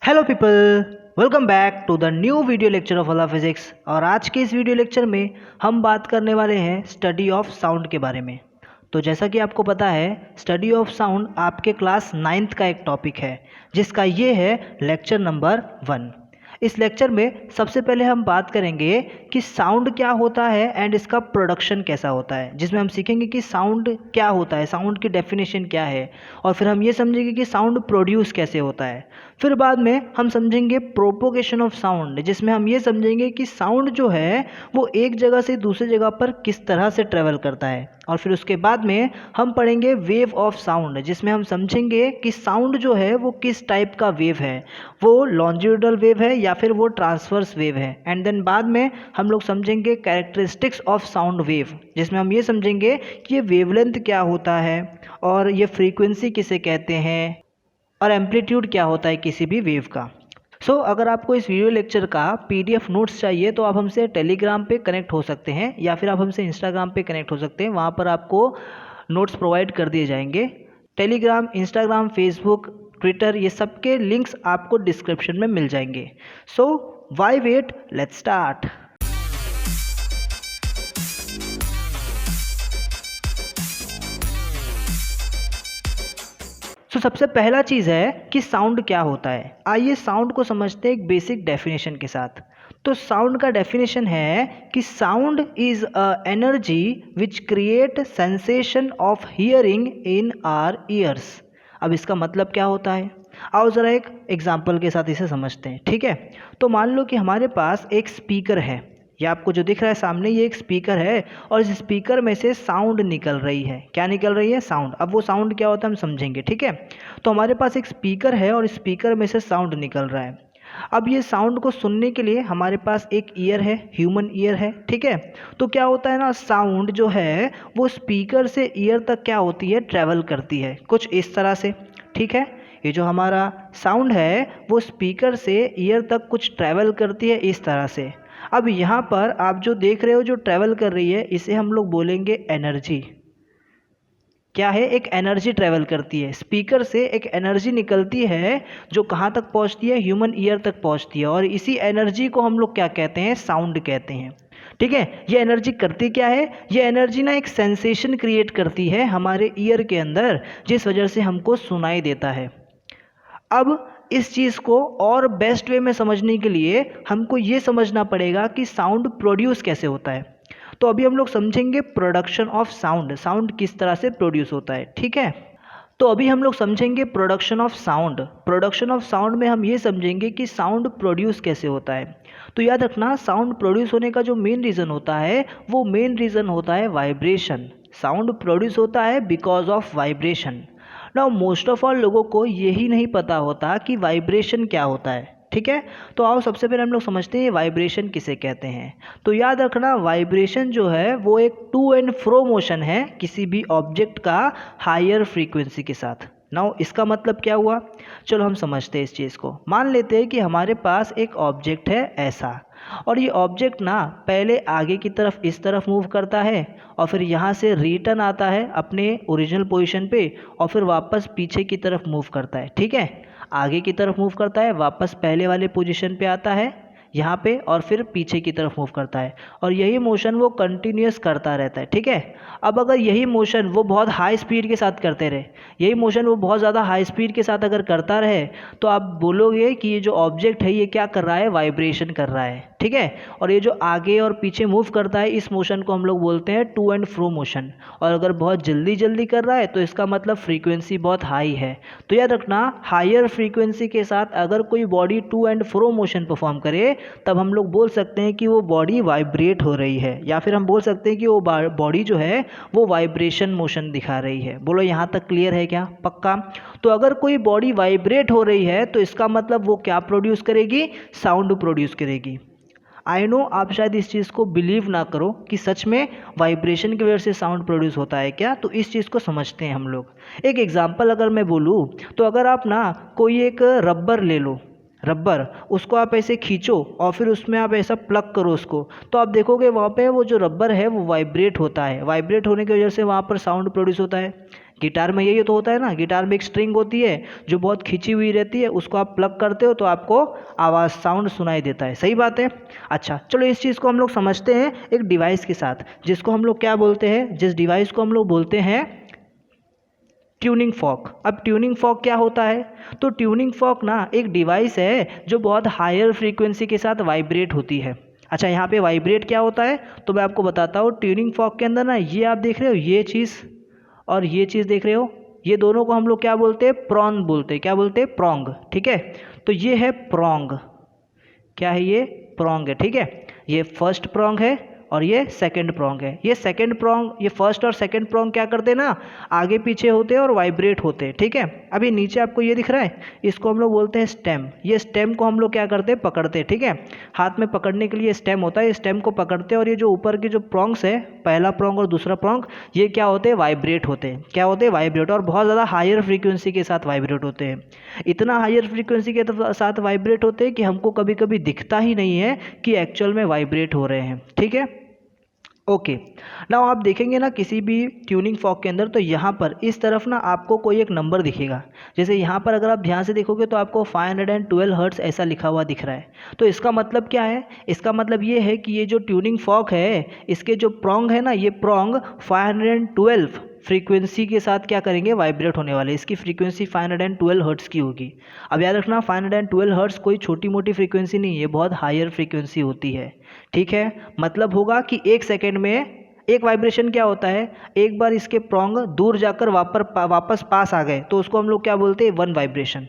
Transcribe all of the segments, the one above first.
Hello people, welcome back to the new video lecture of अला physics. और आज के इस वीडियो लेक्चर में हम बात करने वाले हैं स्टडी ऑफ साउंड के बारे में। तो जैसा कि आपको पता है, स्टडी ऑफ साउंड आपके क्लास 9th का एक टॉपिक है जिसका ये है लेक्चर नंबर 1। इस लेक्चर में सबसे पहले हम बात करेंगे कि साउंड क्या होता है एंड इसका प्रोडक्शन कैसा होता है, जिसमें हम सीखेंगे कि साउंड क्या होता है, साउंड की डेफिनेशन क्या है, और फिर हम ये समझेंगे कि साउंड प्रोड्यूस कैसे होता है। फिर बाद में हम समझेंगे प्रोपोगेशन ऑफ साउंड, जिसमें हम ये समझेंगे कि साउंड जो है वो एक जगह से दूसरी जगह पर किस तरह से ट्रेवल करता है। और फिर उसके बाद में हम पढ़ेंगे वेव ऑफ साउंड, जिसमें हम समझेंगे कि साउंड जो है वो किस टाइप का वेव है, वो लॉन्जिट्यूडल वेव है या फिर वो ट्रांसवर्स वेव है। एंड देन बाद में हम लोग समझेंगे कैरेक्टरिस्टिक्स ऑफ साउंड वेव, जिसमें हम ये समझेंगे कि ये वेवलेंथ क्या होता है और ये फ्रीक्वेंसी किसे कहते हैं और एम्पलीट्यूड क्या होता है किसी भी वेव का। अगर आपको इस वीडियो लेक्चर का PDF नोट्स चाहिए तो आप हमसे टेलीग्राम पे कनेक्ट हो सकते हैं या फिर आप हमसे इंस्टाग्राम पे कनेक्ट हो सकते हैं। वहाँ पर आपको नोट्स प्रोवाइड कर दिए जाएंगे। टेलीग्राम, इंस्टाग्राम, फेसबुक, ट्विटर, ये सब के लिंक्स आपको डिस्क्रिप्शन में मिल जाएंगे। Why wait, let's start. सबसे पहला चीज़ है कि साउंड क्या होता है। आइए साउंड को समझते हैं एक बेसिक डेफिनेशन के साथ। तो साउंड का डेफिनेशन है कि sound is a energy which create sensation of hearing in our ears. अब इसका मतलब क्या होता है, आओ ज़रा एक एग्जाम्पल के साथ इसे समझते हैं, ठीक है। तो मान लो कि हमारे पास एक स्पीकर है, ये आपको जो दिख रहा है सामने, ये एक स्पीकर है और इस स्पीकर में से साउंड निकल रही है। क्या निकल रही है? साउंड। अब वो साउंड क्या होता है हम समझेंगे, ठीक है। तो हमारे पास एक स्पीकर है और स्पीकर में से साउंड निकल रहा है। अब ये साउंड को सुनने के लिए हमारे पास एक ईयर है, ह्यूमन ईयर है, ठीक है। तो क्या होता है ना, साउंड जो है वो स्पीकर से ईयर तक क्या होती है, ट्रैवल करती है कुछ इस तरह से, ठीक है। ये जो हमारा साउंड है वो स्पीकर से ईयर तक कुछ ट्रैवल करती है इस तरह से। अब यहाँ पर आप जो देख रहे हो जो ट्रैवल कर रही है, इसे हम लोग बोलेंगे एनर्जी। क्या है? एक एनर्जी ट्रैवल करती है, स्पीकर से एक एनर्जी निकलती है जो कहाँ तक पहुँचती है, ह्यूमन ईयर तक पहुँचती है। और इसी एनर्जी को हम लोग क्या कहते हैं, साउंड कहते हैं, ठीक है। ये एनर्जी करती क्या है, ये एनर्जी ना एक सेंसेशन क्रिएट करती है हमारे ईयर के अंदर, जिस वजह से हमको सुनाई देता है। अब इस चीज़ को और बेस्ट वे में समझने के लिए हमको ये समझना पड़ेगा कि साउंड प्रोड्यूस कैसे होता है। तो अभी हम लोग समझेंगे प्रोडक्शन ऑफ साउंड, साउंड किस तरह से प्रोड्यूस होता है, ठीक है। तो अभी हम लोग समझेंगे production of sound. Production of sound में हम ये समझेंगे कि साउंड प्रोड्यूस कैसे होता है। तो याद रखना, साउंड प्रोड्यूस होने का जो मेन रीज़न होता है वो मेन रीज़न होता है वाइब्रेशन। साउंड प्रोड्यूस होता है because of vibration. Now most of all लोगों को यही नहीं पता होता कि वाइब्रेशन क्या होता है, ठीक है। तो आओ सबसे पहले हम लोग समझते हैं वाइब्रेशन किसे कहते हैं। तो याद रखना, वाइब्रेशन जो है वो एक टू एंड फ्रो मोशन है किसी भी ऑब्जेक्ट का हायर फ्रीक्वेंसी के साथ। नाउ इसका मतलब क्या हुआ, चलो हम समझते हैं इस चीज़ को। मान लेते हैं कि हमारे पास एक ऑब्जेक्ट है ऐसा, और ये ऑब्जेक्ट ना पहले आगे की तरफ इस तरफ मूव करता है और फिर यहाँ से रिटर्न आता है अपने ओरिजिनल पोजीशन पे और फिर वापस पीछे की तरफ मूव करता है, ठीक है। आगे की तरफ मूव करता है, वापस पहले वाले पोजीशन पे आता है यहाँ पे और फिर पीछे की तरफ मूव करता है, और यही मोशन वो कंटिन्यूस करता रहता है, ठीक है। अब अगर यही मोशन वो बहुत हाई स्पीड के साथ करते रहे, यही मोशन वो बहुत ज़्यादा हाई स्पीड के साथ अगर करता रहे, तो आप बोलोगे कि ये जो ऑब्जेक्ट है ये क्या कर रहा है, वाइब्रेशन कर रहा है, ठीक है। और ये जो आगे और पीछे मूव करता है, इस मोशन को हम लोग बोलते हैं टू एंड फ्रो मोशन। और अगर बहुत जल्दी जल्दी कर रहा है तो इसका मतलब फ्रीक्वेंसी बहुत हाई है। तो याद रखना, हायर फ्रीक्वेंसी के साथ अगर कोई body to and fro motion perform करे तब हम लोग बोल सकते हैं कि वो बॉडी वाइब्रेट हो रही है, या फिर हम बोल सकते हैं कि वो बॉडी जो है वो वाइब्रेशन मोशन दिखा रही है। बोलो यहाँ तक क्लियर है क्या? पक्का? तो अगर कोई बॉडी वाइब्रेट हो रही है तो इसका मतलब वो क्या प्रोड्यूस करेगी, साउंड प्रोड्यूस करेगी। आई नो आप शायद इस चीज़ को बिलीव ना करो कि सच में वाइब्रेशन की वजह से साउंड प्रोड्यूस होता है क्या, तो इस चीज़ को समझते हैं हम लोग। एक एग्जांपल अगर मैं बोलूँ तो अगर आप ना कोई एक रबर ले लो, रबर, उसको आप ऐसे खींचो और फिर उसमें आप ऐसा प्लग करो उसको, तो आप देखोगे वहाँ पे वो जो रबर है वो वाइब्रेट होता है। वाइब्रेट होने की वजह से वहाँ पर साउंड प्रोड्यूस होता है। गिटार में यही तो होता है ना, गिटार में एक स्ट्रिंग होती है जो बहुत खिंची हुई रहती है, उसको आप प्लग करते हो तो आपको आवाज़ साउंड सुनाई देता है। सही बात है। अच्छा चलो इस चीज़ को हम लोग समझते हैं एक डिवाइस के साथ, जिसको हम लोग क्या बोलते हैं, जिस डिवाइस को हम लोग बोलते हैं ट्यूनिंग फॉर्क। अब ट्यूनिंग फॉर्क क्या होता है, तो ट्यूनिंग फॉर्क ना एक डिवाइस है जो बहुत हायर फ्रीक्वेंसी के साथ वाइब्रेट होती है। अच्छा यहाँ पे वाइब्रेट क्या होता है तो मैं आपको बताता हूँ। ट्यूनिंग फॉर्क के अंदर ना ये आप देख रहे हो ये चीज़ और ये चीज़ देख रहे हो, ये दोनों को हम लोग क्या बोलते हैं, प्रॉन्ग बोलते हैं। क्या बोलते हैं, प्रॉन्ग। ठीक है, तो ये है प्रॉन्ग। क्या है ये, प्रॉन्ग है। ठीक है, ये फर्स्ट प्रॉन्ग है और ये सेकंड प्रॉन्ग है। ये सेकंड प्रॉन्ग, ये फर्स्ट और सेकंड प्रॉन्ग क्या करते हैं ना, आगे पीछे होते हैं और वाइब्रेट होते हैं। ठीक है, अभी नीचे आपको ये दिख रहा है, इसको हम लोग बोलते हैं स्टेम। ये स्टेम को हम लोग क्या करते हैं, पकड़ते हैं। ठीक है, हाथ में पकड़ने के लिए स्टेम होता है, स्टेम को पकड़ते हैं और ये जो ऊपर के जो प्रॉन्ग्स है, पहला प्रॉन्ग और दूसरा प्रॉन्ग, ये क्या होते हैं, वाइब्रेट होते हैं। क्या होते हैं, वाइब्रेट, और बहुत ज़्यादा हायर फ्रीक्वेंसी के साथ वाइब्रेट होते हैं। इतना हायर फ्रीक्वेंसी के साथ वाइब्रेट होते हैं कि हमको कभी कभी दिखता ही नहीं है कि एक्चुअल में वाइब्रेट हो रहे हैं। ठीक है, ओके। नाउ आप देखेंगे ना किसी भी ट्यूनिंग फॉर्क के अंदर, तो यहाँ पर इस तरफ ना आपको कोई एक नंबर दिखेगा। जैसे यहाँ पर अगर आप ध्यान से देखोगे तो आपको 512 हर्ट्ज ऐसा लिखा हुआ दिख रहा है। तो इसका मतलब क्या है, इसका मतलब ये है कि ये जो ट्यूनिंग फॉर्क है, इसके जो प्रॉन्ग है ना, ये प्रॉन्ग 512 फ्रीक्वेंसी के साथ क्या करेंगे, वाइब्रेट होने वाले। इसकी फ्रीक्वेंसी 512 हर्ट्ज की होगी। अब याद रखना 512 हर्ट्ज कोई छोटी मोटी फ्रीक्वेंसी नहीं है, बहुत हायर फ्रीक्वेंसी होती है। ठीक है, मतलब होगा कि एक सेकेंड में एक वाइब्रेशन क्या होता है, एक बार इसके प्रॉन्ग दूर जाकर वापस पास आ गए तो उसको हम लोग क्या बोलते हैं, वन वाइब्रेशन।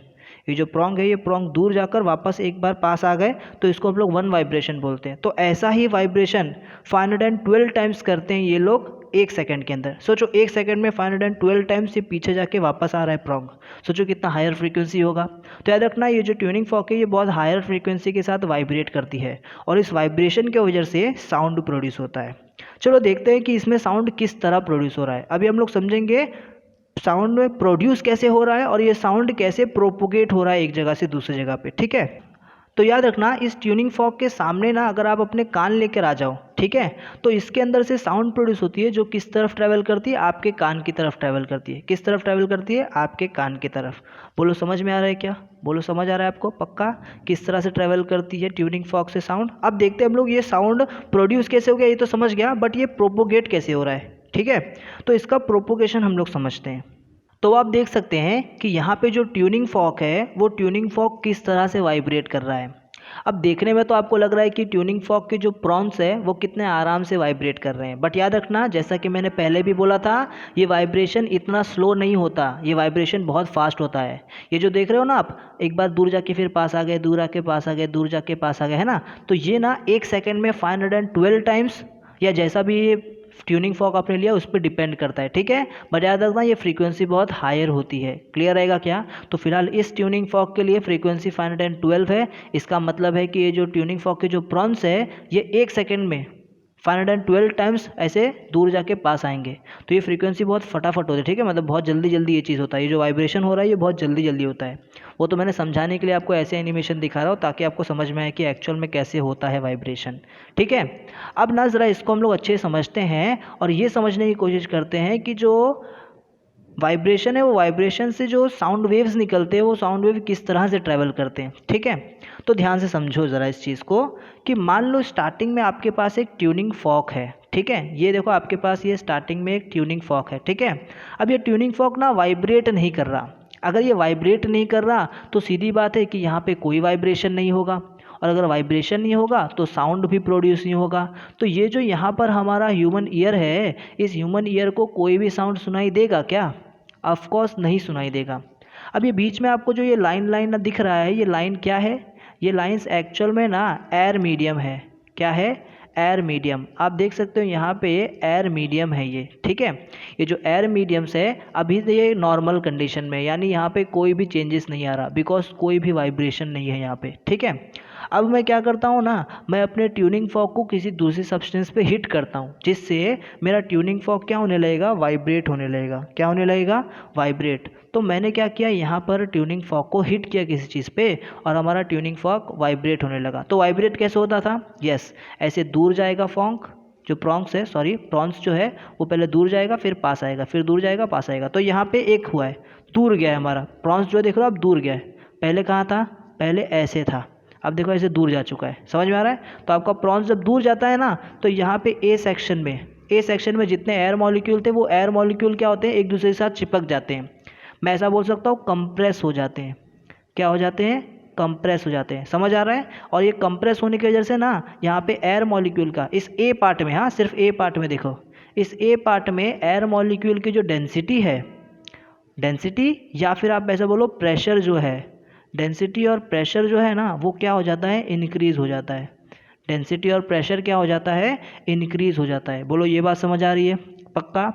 ये जो प्रॉन्ग है, ये प्रॉन्ग दूर जाकर वापस एक बार पास आ गए तो इसको हम लोग वन वाइब्रेशन बोलते हैं। तो ऐसा ही वाइब्रेशन 512 टाइम्स करते हैं ये लोग एक सेकंड के अंदर। सोचो एक सेकंड में 512 टाइम्स ये पीछे जाके वापस आ रहा है प्रॉन्ग, सोचो कितना हायर फ्रीक्वेंसी होगा। तो याद रखना ये जो ट्यूनिंग फॉर्क है, ये बहुत हायर फ्रीक्वेंसी के साथ वाइब्रेट करती है और इस वाइब्रेशन की वजह से साउंड प्रोड्यूस होता है। चलो देखते हैं कि इसमें साउंड किस तरह प्रोड्यूस हो रहा है। अभी हम लोग समझेंगे साउंड में प्रोड्यूस कैसे हो रहा है और ये साउंड कैसे प्रोपोगेट हो रहा है एक जगह से दूसरी जगह पे। ठीक है, तो याद रखना इस ट्यूनिंग फॉर्क के सामने ना अगर आप अपने कान लेकर आ जाओ, ठीक है, तो इसके अंदर से साउंड प्रोड्यूस होती है जो किस तरफ ट्रैवल करती है, आपके कान की तरफ ट्रैवल करती है। किस तरफ ट्रैवल करती है, आपके कान की तरफ। बोलो समझ में आ रहा है क्या, बोलो समझ आ रहा है आपको पक्का, किस तरह से ट्रैवल करती है ट्यूनिंग फॉर्क से साउंड। अब देखते हैं हम लोग ये साउंड प्रोड्यूस कैसे हो गया, ये तो समझ गया, बट ये प्रोपोगेट कैसे हो रहा है। ठीक है, तो इसका प्रोपोगेशन हम लोग समझते हैं। तो आप देख सकते हैं कि यहाँ पे जो ट्यूनिंग फॉर्क है, वो ट्यूनिंग फॉर्क किस तरह से वाइब्रेट कर रहा है। अब देखने में तो आपको लग रहा है कि ट्यूनिंग फॉर्क के जो प्रॉन्स है वो कितने आराम से वाइब्रेट कर रहे हैं, बट याद रखना जैसा कि मैंने पहले भी बोला था, ये वाइब्रेशन इतना स्लो नहीं होता, ये वाइब्रेशन बहुत फास्ट होता है। ये जो देख रहे हो ना आप, एक बार दूर जाके फिर पास आ गए, दूर आके पास आ गए, दूर जाके पास आ गए, है ना, तो ये ना एक सेकेंड में 512 टाइम्स या जैसा भी ट्यूनिंग फॉर्क आपने लिया उस पर डिपेंड करता है। ठीक है, बट याद रखना ये फ्रीक्वेंसी बहुत हायर होती है। क्लियर रहेगा क्या, तो फिलहाल इस ट्यूनिंग फॉर्क के लिए फ्रीक्वेंसी 512 है। इसका मतलब है कि ये जो ट्यूनिंग फॉर्क के जो प्रॉन्स है, ये एक सेकेंड में 512 टाइम्स ऐसे दूर जाके पास आएंगे। तो ये फ्रीक्वेंसी बहुत फटाफट होती है। ठीक है, मतलब बहुत जल्दी जल्दी ये चीज़ होता है, ये जो वाइब्रेशन हो रहा है ये बहुत जल्दी जल्दी होता है। वो तो मैंने समझाने के लिए आपको ऐसे एनिमेशन दिखा रहा हूँ ताकि आपको समझ में आए कि एक्चुअल में कैसे होता है वाइब्रेशन। ठीक है, अब ना ज़रा इसको हम लोग अच्छे से समझते हैं और ये समझने की कोशिश करते हैं कि जो वाइब्रेशन है, वो वाइब्रेशन से जो साउंड वेव्स निकलते हैं, वो साउंड वेव किस तरह से ट्रैवल करते हैं। ठीक है, तो ध्यान से समझो ज़रा इस चीज़ को कि मान लो स्टार्टिंग में आपके पास एक ट्यूनिंग फॉर्क है। ठीक है, ये देखो आपके पास ये स्टार्टिंग में एक ट्यूनिंग फॉर्क है। ठीक है, अब ये ट्यूनिंग फॉर्क ना वाइब्रेट नहीं कर रहा। अगर ये वाइब्रेट नहीं कर रहा तो सीधी बात है कि यहाँ पे कोई वाइब्रेशन नहीं होगा, और अगर वाइब्रेशन नहीं होगा तो साउंड भी प्रोड्यूस नहीं होगा। तो ये जो यहाँ पर हमारा ह्यूमन ईयर है, इस ह्यूमन ईयर को कोई भी साउंड सुनाई देगा क्या, ऑफ कोर्स नहीं सुनाई देगा। अब ये बीच में आपको जो ये लाइन दिख रहा है, ये लाइन क्या है, ये लाइंस एक्चुअल में ना एयर मीडियम है। क्या है, एयर मीडियम। आप देख सकते हो यहाँ पे एयर मीडियम है ये। ठीक है, ये जो एयर मीडियम्स है अभी ये नॉर्मल कंडीशन में, यानी यहाँ पे कोई भी चेंजेस नहीं आ रहा, बिकॉज कोई भी वाइब्रेशन नहीं है यहाँ पे। ठीक है, अब मैं क्या करता हूँ ना, मैं अपने ट्यूनिंग फॉर्क को किसी दूसरी सब्सटेंस पे हिट करता हूँ, जिससे मेरा ट्यूनिंग फॉर्क क्या होने लगेगा, वाइब्रेट होने लगेगा। क्या होने लगेगा, वाइब्रेट। तो मैंने क्या किया, यहाँ पर ट्यूनिंग फॉर्क को हिट किया किसी चीज़ पे और हमारा ट्यूनिंग फॉर्क वाइब्रेट होने लगा। तो वाइब्रेट कैसे होता था, यस, ऐसे दूर जाएगा फॉर्क, जो प्रॉन्स है, सॉरी प्रॉन्स जो है वो पहले दूर जाएगा फिर पास आएगा, फिर दूर जाएगा पास आएगा। तो यहाँ पे एक हुआ है, दूर गया है हमारा प्रॉन्स जो देख रहे हो आप, दूर गया है। पहले कहाँ था, पहले ऐसे था, अब देखो ऐसे दूर जा चुका है। समझ में आ रहा है? तो आपका प्रॉन्स जब दूर जाता है ना, तो यहाँ पे ए सेक्शन में जितने एयर मॉलिक्यूल थे वो एयर मॉलिक्यूल क्या होते हैं, एक दूसरे के साथ चिपक जाते हैं। मैं ऐसा बोल सकता हूँ कंप्रेस हो जाते हैं। क्या हो जाते हैं, कंप्रेस हो जाते हैं। समझ आ रहा है? और ये कंप्रेस होने की वजह से ना यहाँ पे एयर मॉलिक्यूल का इस ए पार्ट में, हाँ सिर्फ ए पार्ट में देखो, इस ए पार्ट में एयर मॉलिक्यूल की जो डेंसिटी है, डेंसिटी या फिर आप ऐसा बोलो प्रेशर जो है, डेंसिटी और प्रेशर जो है ना वो क्या हो जाता है, इंक्रीज हो जाता है। डेंसिटी और प्रेशर क्या हो जाता है, इंक्रीज हो जाता है। बोलो ये बात समझ आ रही है? पक्का?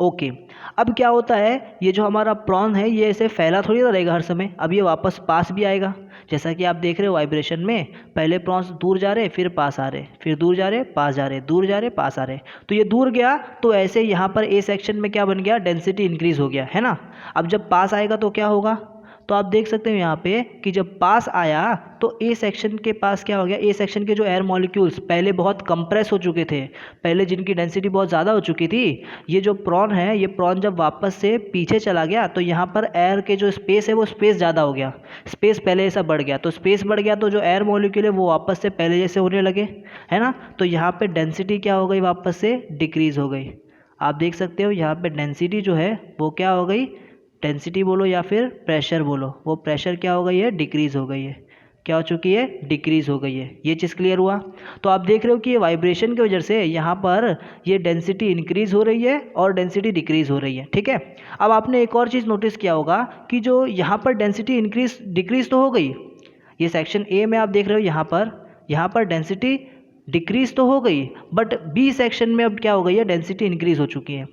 ओके। अब क्या होता है, ये जो हमारा प्रॉन है ये ऐसे फैला थोड़ी ना रहेगा हर समय, अब ये वापस पास भी आएगा। जैसा कि आप देख रहे हो वाइब्रेशन में, पहले प्रॉन्स दूर जा रहे फिर पास आ रहे, फिर दूर जा रहे पास जा रहे, दूर जा रहे पास आ रहे। तो ये दूर गया तो ऐसे यहाँ पर ए सेक्शन में क्या बन गया, डेंसिटी इंक्रीज हो गया, है ना। अब जब पास आएगा तो क्या होगा, तो आप देख सकते हो यहाँ पे कि जब पास आया तो ए सेक्शन के पास क्या हो गया, ए सेक्शन के जो एयर मॉलिक्यूल्स पहले बहुत कंप्रेस हो चुके थे, पहले जिनकी डेंसिटी बहुत ज़्यादा हो चुकी थी, ये जो प्रॉन है, ये प्रॉन जब वापस से पीछे चला गया तो यहाँ पर एयर के जो स्पेस है वो स्पेस ज़्यादा हो गया, स्पेस पहले जैसा बढ़ गया। तो स्पेस बढ़ गया तो जो एयर मॉलिक्यूल है वो वापस से पहले जैसे होने लगे, है ना। तो यहाँ पर डेंसिटी क्या हो गई, वापस से डिक्रीज़ हो गई। आप देख सकते हो यहाँ पर डेंसिटी जो है वो क्या हो गई, डेंसिटी बोलो या फिर प्रेशर बोलो, वो प्रेशर क्या हो गई है, डिक्रीज़ हो गई है। क्या हो चुकी है, डिक्रीज़ हो गई है। ये चीज़ क्लियर हुआ? तो आप देख रहे हो कि ये वाइब्रेशन की वजह से यहाँ पर ये डेंसिटी इंक्रीज़ हो रही है और डेंसिटी डिक्रीज़ हो रही है, ठीक है। अब आपने एक और चीज़ नोटिस किया होगा कि जो यहाँ पर डेंसिटी इंक्रीज डिक्रीज़ तो हो गई, ये सेक्शन ए में आप देख रहे हो यहाँ पर डेंसिटी डिक्रीज़ तो हो गई, बट बी सेक्शन में अब क्या हो गई है, डेंसिटी इंक्रीज़ हो चुकी है।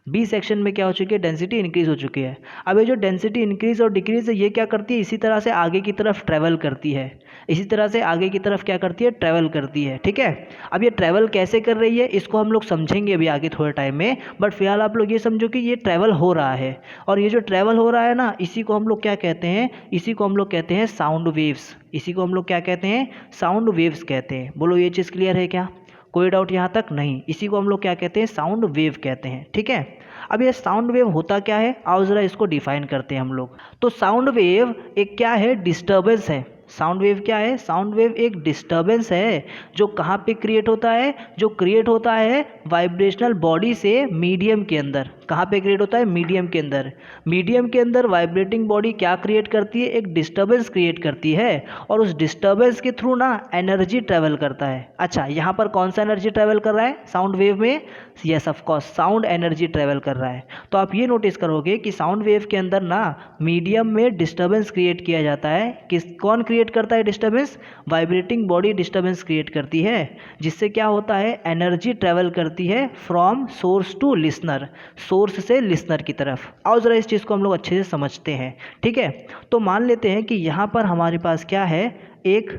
बी सेक्शन में क्या हो चुकी है, डेंसिटी इंक्रीज हो चुकी है। अब ये जो डेंसिटी इंक्रीज और डिक्रीज है ये क्या करती है, इसी तरह से आगे की तरफ ट्रैवल करती है, इसी तरह से आगे की तरफ क्या करती है, ट्रैवल करती है, ठीक है। अब ये ट्रैवल कैसे कर रही है इसको हम लोग समझेंगे अभी आगे थोड़े टाइम में, बट फिलहाल आप लोग ये समझो कि ये ट्रैवल हो रहा है, और ये जो ट्रैवल हो रहा है ना, इसी को हम लोग क्या कहते हैं, इसी को हम लोग कहते हैं साउंड वेव्स। इसी को हम लोग क्या कहते हैं, साउंड वेव्स कहते हैं। बोलो ये चीज़ क्लियर है क्या, कोई डाउट यहाँ तक? नहीं। इसी को हम लोग क्या कहते हैं, साउंड वेव कहते हैं, ठीक है। अब ये साउंड वेव होता क्या है, आओ ज़रा इसको डिफाइन करते हैं हम लोग। तो साउंड वेव एक क्या है, डिस्टर्बेंस है। साउंड वेव क्या है, साउंड वेव एक डिस्टर्बेंस है जो कहाँ पे क्रिएट होता है, जो क्रिएट होता है वाइब्रेशनल बॉडी से मीडियम के अंदर। कहाँ पे क्रिएट होता है, मीडियम के अंदर। मीडियम के अंदर वाइब्रेटिंग बॉडी क्या क्रिएट करती है, एक डिस्टर्बेंस क्रिएट करती है, और उस डिस्टर्बेंस के थ्रू ना एनर्जी ट्रैवल करता है। अच्छा, यहाँ पर कौन सा एनर्जी ट्रैवल कर रहा है साउंड वेव में, yes of course sound energy travel कर रहा है। तो आप ये नोटिस करोगे कि साउंड वेव के अंदर ना मीडियम में डिस्टर्बेंस क्रिएट किया जाता है। कौन क्रिएट करता है disturbance, vibrating body disturbance create करती है, जिससे क्या होता है, एनर्जी ट्रैवल करती है from source to listener, source से लिसनर की तरफ। आओ ज़रा इस चीज़ को हम लोग अच्छे से समझते हैं, ठीक है। तो मान लेते हैं कि यहाँ पर हमारे पास क्या है, एक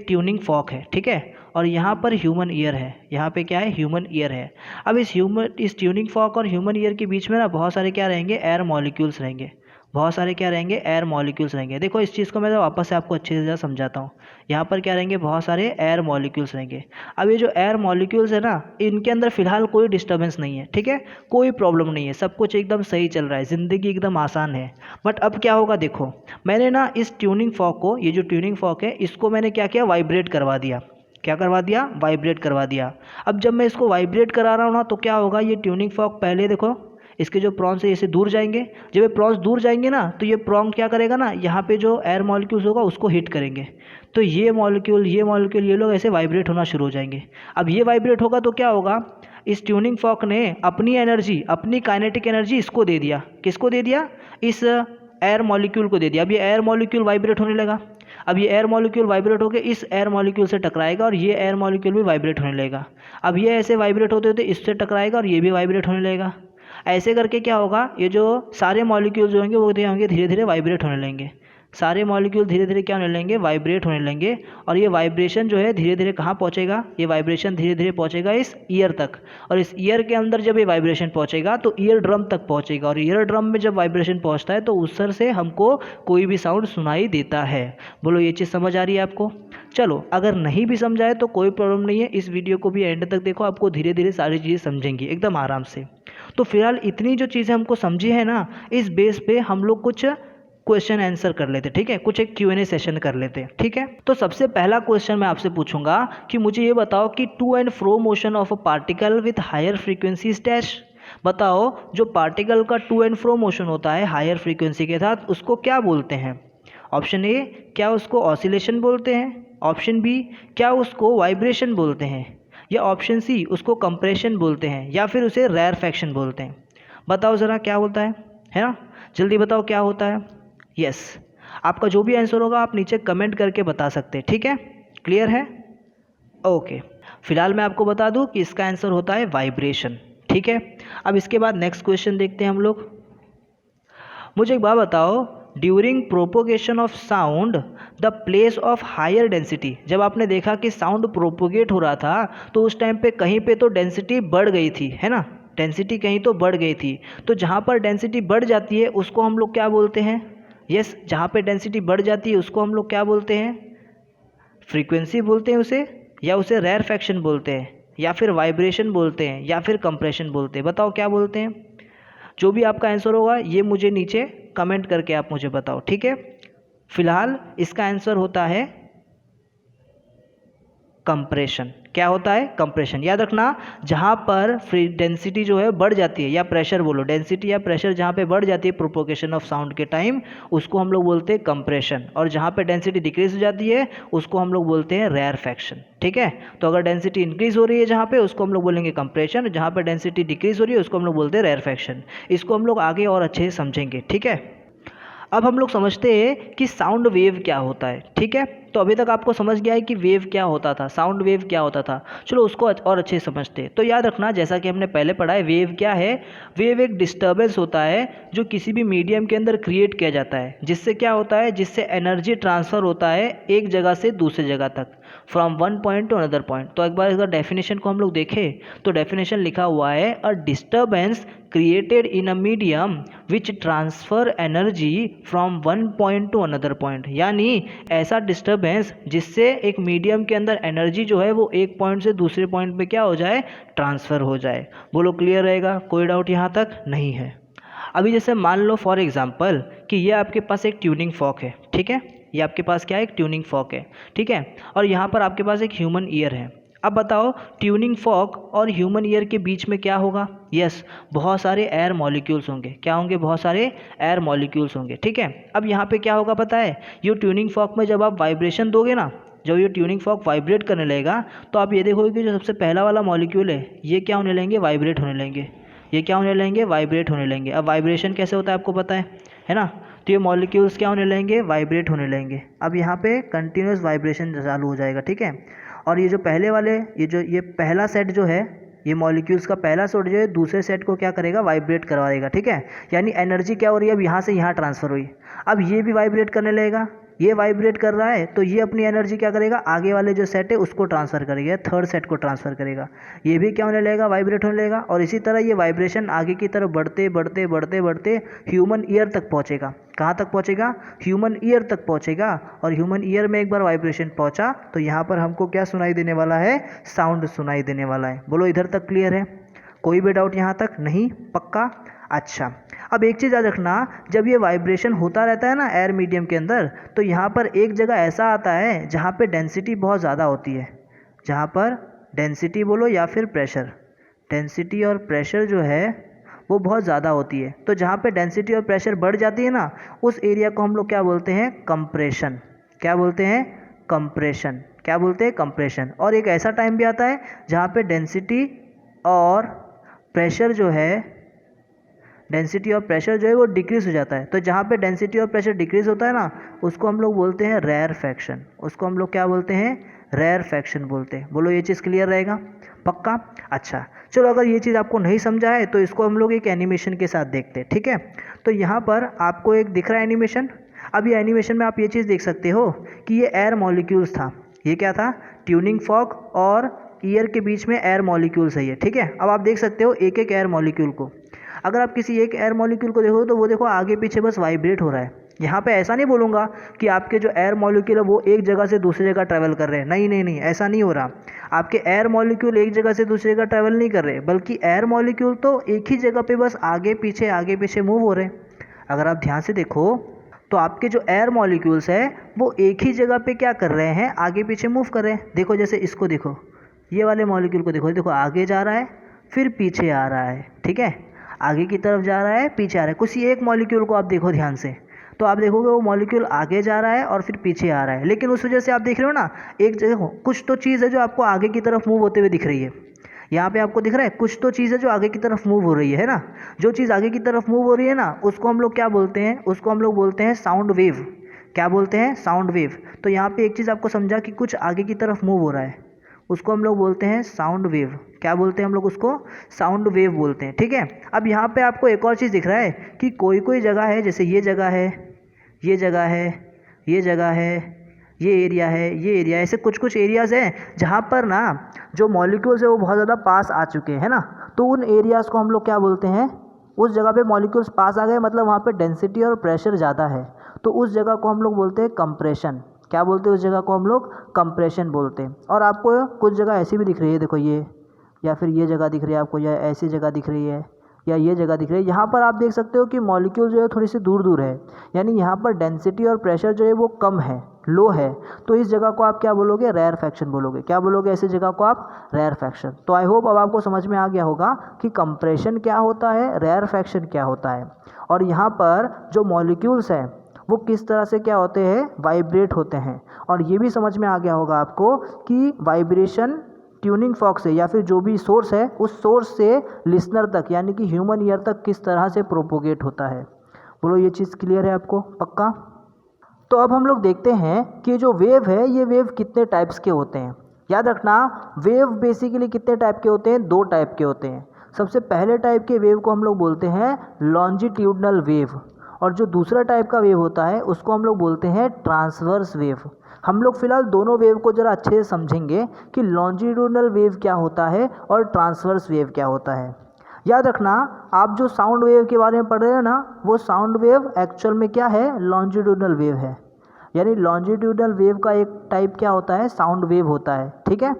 ट्यूनिंग फॉर्क है, ठीक है, और यहाँ पर ह्यूमन ईयर है, यहाँ पे क्या है, ह्यूमन ईयर है। अब इस ट्यूनिंग फॉर्क और ह्यूमन ईयर के बीच में ना बहुत सारे क्या रहेंगे, एयर मॉलिक्यूल्स रहेंगे, बहुत सारे क्या रहेंगे, एयर मॉलिक्यूल्स रहेंगे। देखो इस चीज़ को मैं वापस से आपको अच्छे से समझाता हूँ। यहाँ पर क्या रहेंगे, बहुत सारे एयर मॉलिक्यूल्स रहेंगे। अब ये जो एयर मॉलिक्यूल्स है ना, इनके अंदर फिलहाल कोई डिस्टर्बेंस नहीं है, ठीक है, कोई प्रॉब्लम नहीं है, सब कुछ एकदम सही चल रहा है, ज़िंदगी एकदम आसान है। बट अब क्या होगा, देखो मैंने ना इस ट्यूनिंग फॉर्क को, ये जो ट्यूनिंग फॉर्क है इसको मैंने क्या किया, वाइब्रेट करवा दिया। क्या करवा दिया, वाइब्रेट करवा दिया। अब जब मैं इसको वाइब्रेट करा रहा हूँ ना, तो क्या होगा, ये ट्यूनिंग फॉर्क पहले देखो इसके जो प्रॉन्स है ऐसे दूर जाएंगे, जब ये प्रॉन्स दूर जाएंगे ना तो ये प्रॉन्ग क्या करेगा ना, यहाँ पे जो एयर मॉलिक्यूल्स होगा उसको हिट करेंगे, तो ये मॉलिक्यूल ये लोग ऐसे वाइब्रेट होना शुरू हो जाएंगे। अब ये वाइब्रेट होगा तो क्या होगा, इस ट्यूनिंग फॉर्क ने अपनी एनर्जी, अपनी काइनेटिक एनर्जी इसको दे दिया। किसको दे दिया, इस एयर मॉलिक्यूल को दे दिया। अब ये एयर मॉलिक्यूल वाइब्रेट होने लगा। अब ये एयर मॉलिक्यूल वाइब्रेट होकर इस एयर मॉलिक्यूल से टकराएगा और ये एयर मॉलिक्यूल भी वाइब्रेट होने लगेगा। अब ये ऐसे वाइब्रेट होते होते इससे टकराएगा और ये भी वाइब्रेट होने लगेगा। ऐसे करके क्या होगा, ये जो सारे मॉलिक्यूल्स जो होंगे वो होंगे धीरे धीरे वाइब्रेट होने लगेंगे, सारे मॉलिक्यूल धीरे धीरे क्या होने लगेंगे, वाइब्रेट होने लगेंगे। और ये वाइब्रेशन जो है धीरे धीरे कहाँ पहुँचेगा, ये वाइब्रेशन धीरे धीरे पहुँचेगा इस ईयर तक, और इस ईयर के अंदर जब ये वाइब्रेशन पहुँचेगा तो ईयर ड्रम तक पहुँचेगा, और ईयर ड्रम में जब वाइब्रेशन पहुँचता है तो उस सर से हमको कोई भी साउंड सुनाई देता है। बोलो ये चीज़ समझ आ रही है आपको? चलो, अगर नहीं भी समझाए तो कोई प्रॉब्लम नहीं है, इस वीडियो को भी एंड तक देखो, आपको धीरे धीरे सारी चीज़ें समझेंगी एकदम आराम से। तो फिलहाल इतनी जो चीज़ें हमको समझी है ना, इस बेस पे हम लोग कुछ क्वेश्चन आंसर कर लेते, ठीक है, कुछ एक Q&A सेशन कर लेते, ठीक है। तो सबसे पहला क्वेश्चन मैं आपसे पूछूंगा कि मुझे ये बताओ कि to and fro motion of a particle with higher frequency dash. बताओ जो पार्टिकल का टू एंड फ्रो मोशन होता है हायर फ्रीक्वेंसी के साथ, उसको क्या बोलते हैं? ऑप्शन ए, क्या उसको ऑसिलेशन बोलते हैं? ऑप्शन बी, क्या उसको वाइब्रेशन बोलते हैं? या ऑप्शन सी, उसको कंप्रेशन बोलते हैं, या फिर उसे रेयरफैक्शन बोलते हैं? बताओ ज़रा क्या होता है ना, जल्दी बताओ क्या होता है। यस, आपका जो भी आंसर होगा आप नीचे कमेंट करके बता सकते हैं, ठीक है, क्लियर है? ओके, फिलहाल मैं आपको बता दूं कि इसका आंसर होता है वाइब्रेशन, ठीक है। अब इसके बाद नेक्स्ट क्वेश्चन देखते हैं हम लोग। मुझे एक बात बताओ, during propagation of sound the place of higher density. जब आपने देखा कि साउंड प्रोपोगेट हो रहा था तो उस टाइम पे कहीं पे तो डेंसिटी बढ़ गई थी, है ना, डेंसिटी कहीं तो बढ़ गई थी। तो जहाँ पर डेंसिटी बढ़ जाती है उसको हम लोग क्या बोलते हैं? यस, जहाँ पे डेंसिटी बढ़ जाती है उसको हम लोग क्या बोलते हैं? फ्रीक्वेंसी बोलते हैं उसे, या उसे रेयरफैक्शन बोलते हैं, या फिर वाइब्रेशन बोलते हैं, या फिर कंप्रेशन बोलते हैं? बताओ क्या बोलते हैं? जो भी आपका आंसर होगा ये मुझे नीचे कमेंट करके आप मुझे बताओ, ठीक है। फिलहाल इसका आंसर होता है कंप्रेशन। क्या होता है? कंप्रेशन। याद रखना, जहाँ पर फ्री डेंसिटी जो है बढ़ जाती है, या प्रेशर बोलो, डेंसिटी या प्रेशर जहाँ पे बढ़ जाती है प्रोपोगेशन ऑफ साउंड के टाइम, उसको हम लोग बोलते हैं कंप्रेशन। और जहाँ पे डेंसिटी डिक्रीज हो जाती है उसको हम लोग बोलते हैं रेयरफैक्शन, ठीक है। तो अगर डेंसिटी इंक्रीज हो रही है जहाँ पे, उसको हम लोग बोलेंगे कंप्रेशन, जहाँ पे डेंसिटी डिक्रीज हो रही है उसको हम लोग बोलते हैं रेयरफैक्शन। इसको हम लोग आगे और अच्छे से समझेंगे, ठीक है। अब हम लोग समझते हैं कि साउंड वेव क्या होता है, ठीक है। तो अभी तक आपको समझ गया है कि वेव क्या होता था, साउंड वेव क्या होता था। चलो उसको और अच्छे से समझते हैं। तो याद रखना, जैसा कि हमने पहले पढ़ा है, वेव क्या है? वेव एक डिस्टर्बेंस होता है जो किसी भी मीडियम के अंदर क्रिएट किया जाता है, जिससे क्या होता है, जिससे एनर्जी ट्रांसफ़र होता है एक जगह से दूसरी जगह तक, from one point two another point. तो एक बार इसका डेफिनेशन को हम लोग देखें तो डेफिनेशन लिखा हुआ है, a disturbance created in a medium which transfer energy from one point to another point। यानी ऐसा डिस्टर्बेंस जिससे एक मीडियम के अंदर एनर्जी जो है वो एक पॉइंट से दूसरे पॉइंट पे क्या हो जाए, ट्रांसफ़र हो जाए। बोलो क्लियर रहेगा? कोई डाउट यहाँ तक नहीं है? अभी जैसे मान लो फॉर एग्जांपल कि ये आपके पास एक ट्यूनिंग फॉर्क है, ठीक है, ये आपके पास क्या है, एक ट्यूनिंग फॉर्क है, ठीक है। और यहाँ पर आपके पास एक ह्यूमन ईयर है। अब बताओ ट्यूनिंग फॉर्क और ह्यूमन ईयर के बीच में क्या होगा? यस, बहुत सारे एयर मॉलिक्यूल्स होंगे। क्या होंगे? बहुत सारे एयर मॉलिक्यूल्स होंगे, ठीक है। अब यहाँ पे क्या होगा पता है? ये ट्यूनिंग फॉर्क में जब आप वाइब्रेशन दोगे ना, जब ये ट्यूनिंग फॉर्क वाइब्रेट करने लगेगा तो आप ये देखोगे कि जो सबसे पहला वाला मॉलिक्यूल है ये क्या होने लगेंगे, वाइब्रेट होने लगेंगे। ये क्या होने लगेंगे? वाइब्रेट होने लगेंगे। अब वाइब्रेशन कैसे होता है आपको पता है ना। तो ये मॉलिक्यूल्स क्या होने लगेंगे, वाइब्रेट होने लगेंगे। अब यहाँ पे कंटिन्यूस वाइब्रेशन चालू हो जाएगा, ठीक है। और ये जो पहले वाले, ये पहला सेट जो है, ये मॉलिक्यूल्स का पहला सेट जो है दूसरे सेट को क्या करेगा, वाइब्रेट करवा देगा, ठीक है। यानी एनर्जी क्या हो रही है, अब यहाँ से यहाँ ट्रांसफ़र हुई। अब ये भी वाइब्रेट करने लगेगा, ये वाइब्रेट कर रहा है तो ये अपनी एनर्जी क्या करेगा, आगे वाले जो सेट है उसको ट्रांसफ़र करेगा, थर्ड सेट को ट्रांसफ़र करेगा। ये भी क्या होने लगेगा, वाइब्रेट होने लगेगा। और इसी तरह ये वाइब्रेशन आगे की तरफ बढ़ते बढ़ते बढ़ते बढ़ते ह्यूमन ईयर तक पहुँचेगा। कहाँ तक पहुँचेगा? ह्यूमन ईयर तक पहुँचेगा। और ह्यूमन ईयर में एक बार वाइब्रेशन पहुँचा तो यहाँ पर हमको क्या सुनाई देने वाला है, साउंड सुनाई देने वाला है। बोलो इधर तक क्लियर है? कोई भी डाउट यहाँ तक नहीं? पक्का? अच्छा, अब एक चीज़ याद रखना, जब ये वाइब्रेशन होता रहता है ना एयर मीडियम के अंदर, तो यहाँ पर एक जगह ऐसा आता है जहाँ पे डेंसिटी बहुत ज़्यादा होती है। जहाँ पर डेंसिटी बोलो या फिर प्रेशर, डेंसिटी और प्रेशर जो है वो बहुत ज़्यादा होती है। तो जहाँ पे डेंसिटी और प्रेशर बढ़ जाती है ना, उस एरिया को हम लोग क्या बोलते हैं, कंप्रेशन। क्या बोलते हैं? कंप्रेशन। क्या बोलते हैं? कंप्रेशन। और एक ऐसा टाइम भी आता है जहाँ पे डेंसिटी और प्रेशर जो है, डेंसिटी और प्रेशर जो है वो डिक्रीज हो जाता है। तो जहाँ पे डेंसिटी और प्रेशर डिक्रीज होता है ना, उसको हम लोग बोलते हैं रेयरफैक्शन। उसको हम लोग क्या बोलते हैं, रेयरफैक्शन बोलते हैं। बोलो ये चीज़ क्लियर रहेगा? पक्का? अच्छा, चलो अगर ये चीज़ आपको नहीं समझा है तो इसको हम लोग एक एनिमेशन के साथ देखते हैं, ठीक है। तो यहाँ पर आपको एक दिख रहा है एनिमेशन। अब ये एनिमेशन में आप ये चीज़ देख सकते हो कि ये एयर मॉलिक्यूल्स था, ये क्या था, ट्यूनिंग फॉर्क और ईयर के बीच में एयर मॉलिक्यूल्स है ये, ठीक है। अब आप देख सकते हो एक एक एयर मॉलिक्यूल को, अगर आप किसी एक एयर मॉलिक्यूल को देखो तो वो देखो आगे पीछे बस वाइब्रेट हो रहा है। यहाँ पे ऐसा नहीं बोलूँगा कि आपके जो एयर मॉलिक्यूल है वो एक जगह से दूसरी जगह ट्रैवल कर रहे हैं, नहीं नहीं नहीं, ऐसा नहीं हो रहा। आपके एयर मॉलिक्यूल एक जगह से दूसरी जगह ट्रैवल नहीं कर रहे, बल्कि एयर मॉलिक्यूल तो एक ही जगह पे बस आगे पीछे मूव हो रहे हैं। अगर आप ध्यान से देखो तो आपके जो एयर मॉलिक्यूल्स है वो एक ही जगह पे क्या कर रहे हैं, आगे पीछे मूव कर रहे हैं। देखो जैसे इसको देखो, ये वाले मॉलिक्यूल को देखो, देखो आगे जा रहा है फिर पीछे आ रहा है, ठीक है, आगे की तरफ जा रहा है पीछे आ रहा है। कुछ एक मॉलिक्यूल को आप देखो ध्यान से तो आप देखोगे वो मॉलिक्यूल आगे जा रहा है और फिर पीछे आ रहा है, लेकिन उस वजह से आप देख रहे हो ना एक जगह कुछ तो चीज़ है जो आपको आगे की तरफ मूव होते हुए दिख रही है। यहाँ पे आपको दिख रहा है कुछ तो चीज़ है जो आगे की तरफ मूव हो रही है ना। जो चीज़ आगे की तरफ मूव हो रही है ना उसको हम लोग क्या बोलते हैं, उसको हम लोग बोलते हैं साउंड वेव। क्या बोलते हैं, साउंड वेव। तो यहाँ पे एक चीज़ आपको समझा कि कुछ आगे की तरफ मूव हो रहा है, उसको हम लोग बोलते हैं साउंड वेव। क्या बोलते हैं हम लोग उसको, साउंड वेव बोलते हैं, ठीक है। अब यहाँ पे आपको एक और चीज़ दिख रहा है कि कोई कोई जगह है, जैसे ये जगह है, ये जगह है, ये जगह है, ये एरिया है, ये एरिया, ऐसे कुछ कुछ एरियाज़ हैं जहाँ पर ना जो मॉलिक्यूल्स है वो बहुत ज़्यादा पास आ चुके हैं ना। तो उन एरियाज़ को हम लोग क्या बोलते हैं, उस जगह पे मॉलिक्यूल्स पास आ गए मतलब वहाँ पे डेंसिटी और प्रेशर ज़्यादा है, तो उस जगह को हम लोग बोलते हैं कंप्रेशन। क्या बोलते हैं उस जगह को हम लोग, कंप्रेशन बोलते हैं। और आपको कुछ जगह ऐसी भी दिख रही है, देखो ये, या फिर ये जगह दिख रही है आपको, या ऐसी जगह दिख रही है, या ये जगह दिख रही है। यहाँ पर आप देख सकते हो कि मॉलिक्यूल जो है थोड़ी सी दूर दूर है, यानी यहाँ पर डेंसिटी और प्रेशर जो है वो कम है, लो है। तो इस जगह को आप क्या बोलोगे, रेयरफैक्शन बोलोगे। क्या बोलोगे, ऐसी जगह को आप रेयरफैक्शन। तो आई होप अब आपको समझ में आ गया होगा कि कंप्रेशन क्या होता है, रेयरफैक्शन क्या होता है, और यहाँ पर जो मॉलिक्यूल्स हैं वो किस तरह से क्या होते हैं, वाइब्रेट होते हैं। और ये भी समझ में आ गया होगा आपको कि वाइब्रेशन ट्यूनिंग फॉर्क से या फिर जो भी सोर्स है उस सोर्स से लिसनर तक यानी कि ह्यूमन ईयर तक किस तरह से प्रोपोगेट होता है। बोलो ये चीज़ क्लियर है आपको, पक्का। तो अब हम लोग देखते हैं कि जो वेव है ये वेव कितने टाइप्स के होते हैं। याद रखना वेव बेसिकली कितने टाइप के होते हैं, दो टाइप के होते हैं। सबसे पहले टाइप के वेव को हम लोग बोलते हैं लॉन्जिट्यूडनल वेव, और जो दूसरा टाइप का वेव होता है उसको हम लोग बोलते हैं ट्रांसवर्स वेव। हम लोग फिलहाल दोनों वेव को ज़रा अच्छे से समझेंगे कि लॉन्जिट्यूडनल वेव क्या होता है और ट्रांसवर्स वेव क्या होता है। याद रखना आप जो साउंड वेव के बारे में पढ़ रहे हो ना, वो साउंड वेव एक्चुअल में क्या है, लॉन्जिट्यूडनल वेव है। यानी लॉन्जिट्यूडनल वेव का एक टाइप क्या होता है, साउंड वेव होता है, ठीक है।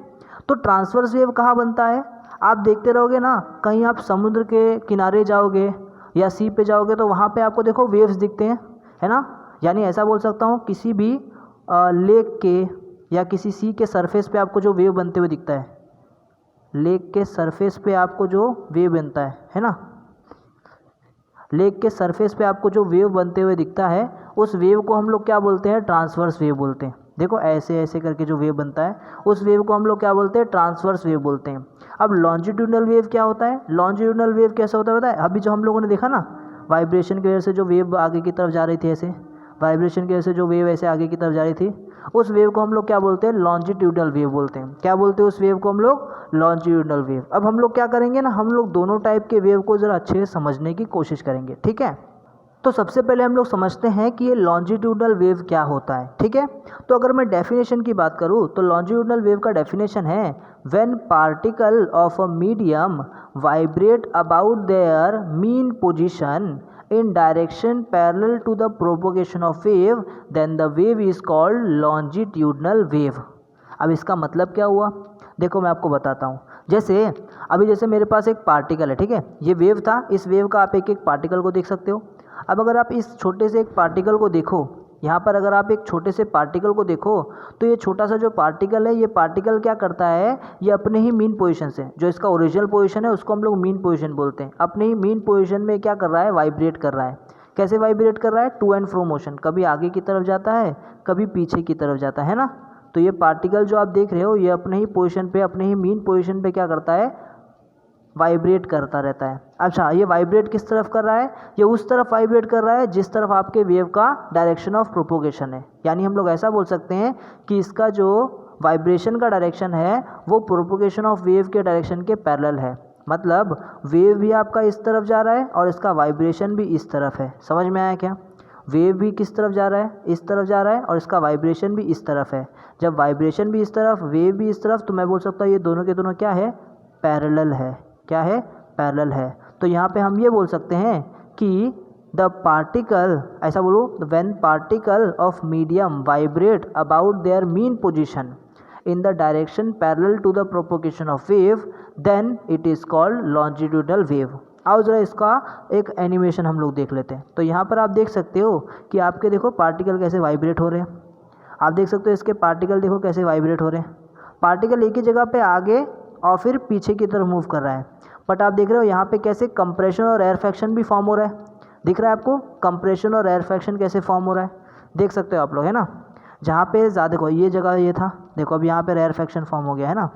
तो ट्रांसवर्स वेव कहाँ बनता है, आप देखते रहोगे ना, कहीं आप समुद्र के किनारे जाओगे या सी पे जाओगे तो वहाँ पे आपको देखो वेव्स दिखते हैं, है ना। यानी ऐसा बोल सकता हूँ किसी भी लेक के या किसी सी के सरफेस पे आपको जो वेव बनते हुए दिखता है, लेक के सरफेस पे आपको जो वेव बनता है ना, लेक के सरफेस पे आपको जो वेव बनते हुए दिखता है उस वेव को हम लोग क्या बोलते हैं, ट्रांसवर्स वेव बोलते हैं। देखो ऐसे ऐसे करके जो वेव बनता है उस वेव को हम लोग क्या बोलते हैं, ट्रांसवर्स वेव बोलते हैं। अब लॉन्जिट्यूडनल वेव क्या होता है, लॉन्जिट्यूडनल वेव कैसा होता है पता है, अभी जो हम लोगों ने देखा ना, वाइब्रेशन की वजह से जो वेव आगे की तरफ जा रही थी, ऐसे वाइब्रेशन की वजह से जो वेव ऐसे आगे की तरफ जा रही थी, उस वेव को हम लोग क्या बोलते हैं, लॉन्जिट्यूडनल वेव बोलते हैं। क्या बोलते हैं उस वेव को हम लोग, लॉन्जिट्यूडनल वेव। अब हम लोग क्या करेंगे ना, हम लोग दोनों टाइप के वेव को ज़रा अच्छे से समझने की कोशिश करेंगे, ठीक है। तो सबसे पहले हम लोग समझते हैं कि ये लॉन्जिट्यूडनल वेव क्या होता है, ठीक है। तो अगर मैं डेफिनेशन की बात करूँ तो लॉन्जिट्यूडनल वेव का डेफिनेशन है when particle of a medium vibrate about their mean position in direction parallel to the propagation of wave, then the wave is called longitudinal wave। अब इसका मतलब क्या हुआ, देखो मैं आपको बताता हूँ। जैसे अभी जैसे मेरे पास एक पार्टिकल है, ठीक है, ये वेव था, इस वेव का आप एक एक पार्टिकल को देख सकते हो। अब अगर आप इस छोटे से एक पार्टिकल को देखो, यहाँ पर अगर आप एक छोटे से पार्टिकल को देखो तो ये छोटा सा जो पार्टिकल है, ये पार्टिकल क्या करता है, ये अपने ही मीन पोजीशन से, जो इसका ओरिजिनल पोजीशन है उसको हम लोग मीन पोजीशन बोलते हैं, अपने ही मीन पोजीशन में क्या कर रहा है, वाइब्रेट कर रहा है। कैसे वाइब्रेट कर रहा है, टू एंड फ्रो मोशन, कभी आगे की तरफ जाता है कभी पीछे की तरफ जाता है ना। तो ये पार्टिकल जो आप देख रहे हो ये अपने ही पोजीशन पे, अपने ही मीन पोजीशन पे क्या करता है, वाइब्रेट करता रहता है। अच्छा, ये वाइब्रेट किस तरफ कर रहा है, ये उस तरफ वाइब्रेट कर रहा है जिस तरफ आपके वेव का डायरेक्शन ऑफ प्रोपोगेशन है। यानी हम लोग ऐसा बोल सकते हैं कि इसका जो वाइब्रेशन का डायरेक्शन है वो प्रोपोगेशन ऑफ वेव के डायरेक्शन के पैरेलल है। मतलब वेव भी आपका इस तरफ जा रहा है और इसका वाइब्रेशन भी इस तरफ है। समझ में आया क्या, वेव भी किस तरफ जा रहा है, इस तरफ जा रहा है, और इसका वाइब्रेशन भी इस तरफ है। जब वाइब्रेशन भी इस तरफ, वेव भी इस तरफ, तो मैं बोल सकता हूँ ये दोनों के दोनों क्या है, पैरेलल है। क्या है, पैरेलल है। तो यहाँ पे हम ये बोल सकते हैं कि द पार्टिकल, ऐसा बोलो, when particle of medium vibrate about their mean position in the direction parallel to the propagation of wave, then it is called longitudinal wave। आओ जरा इसका एक एनिमेशन हम लोग देख लेते हैं। तो यहाँ पर आप देख सकते हो कि आपके देखो पार्टिकल कैसे वाइब्रेट हो रहे हैं। आप देख सकते हो इसके पार्टिकल देखो कैसे वाइब्रेट हो रहे हैं। पार्टिकल एक ही जगह पे आगे और फिर पीछे की तरफ मूव कर रहा है। बट आप देख रहे हो यहाँ पे कैसे कंप्रेशन और एयर फ्रैक्शन भी फॉर्म हो रहा है। दिख रहा है आपको कंप्रेशन और एयर फ्रैक्शन कैसे फॉर्म हो रहा है, देख सकते हो आप लोग, है ना। जहाँ पे ज़्यादा देखो ये जगह ये था, देखो अब यहाँ पे एयर फ्रैक्शन फॉर्म हो गया, है ना।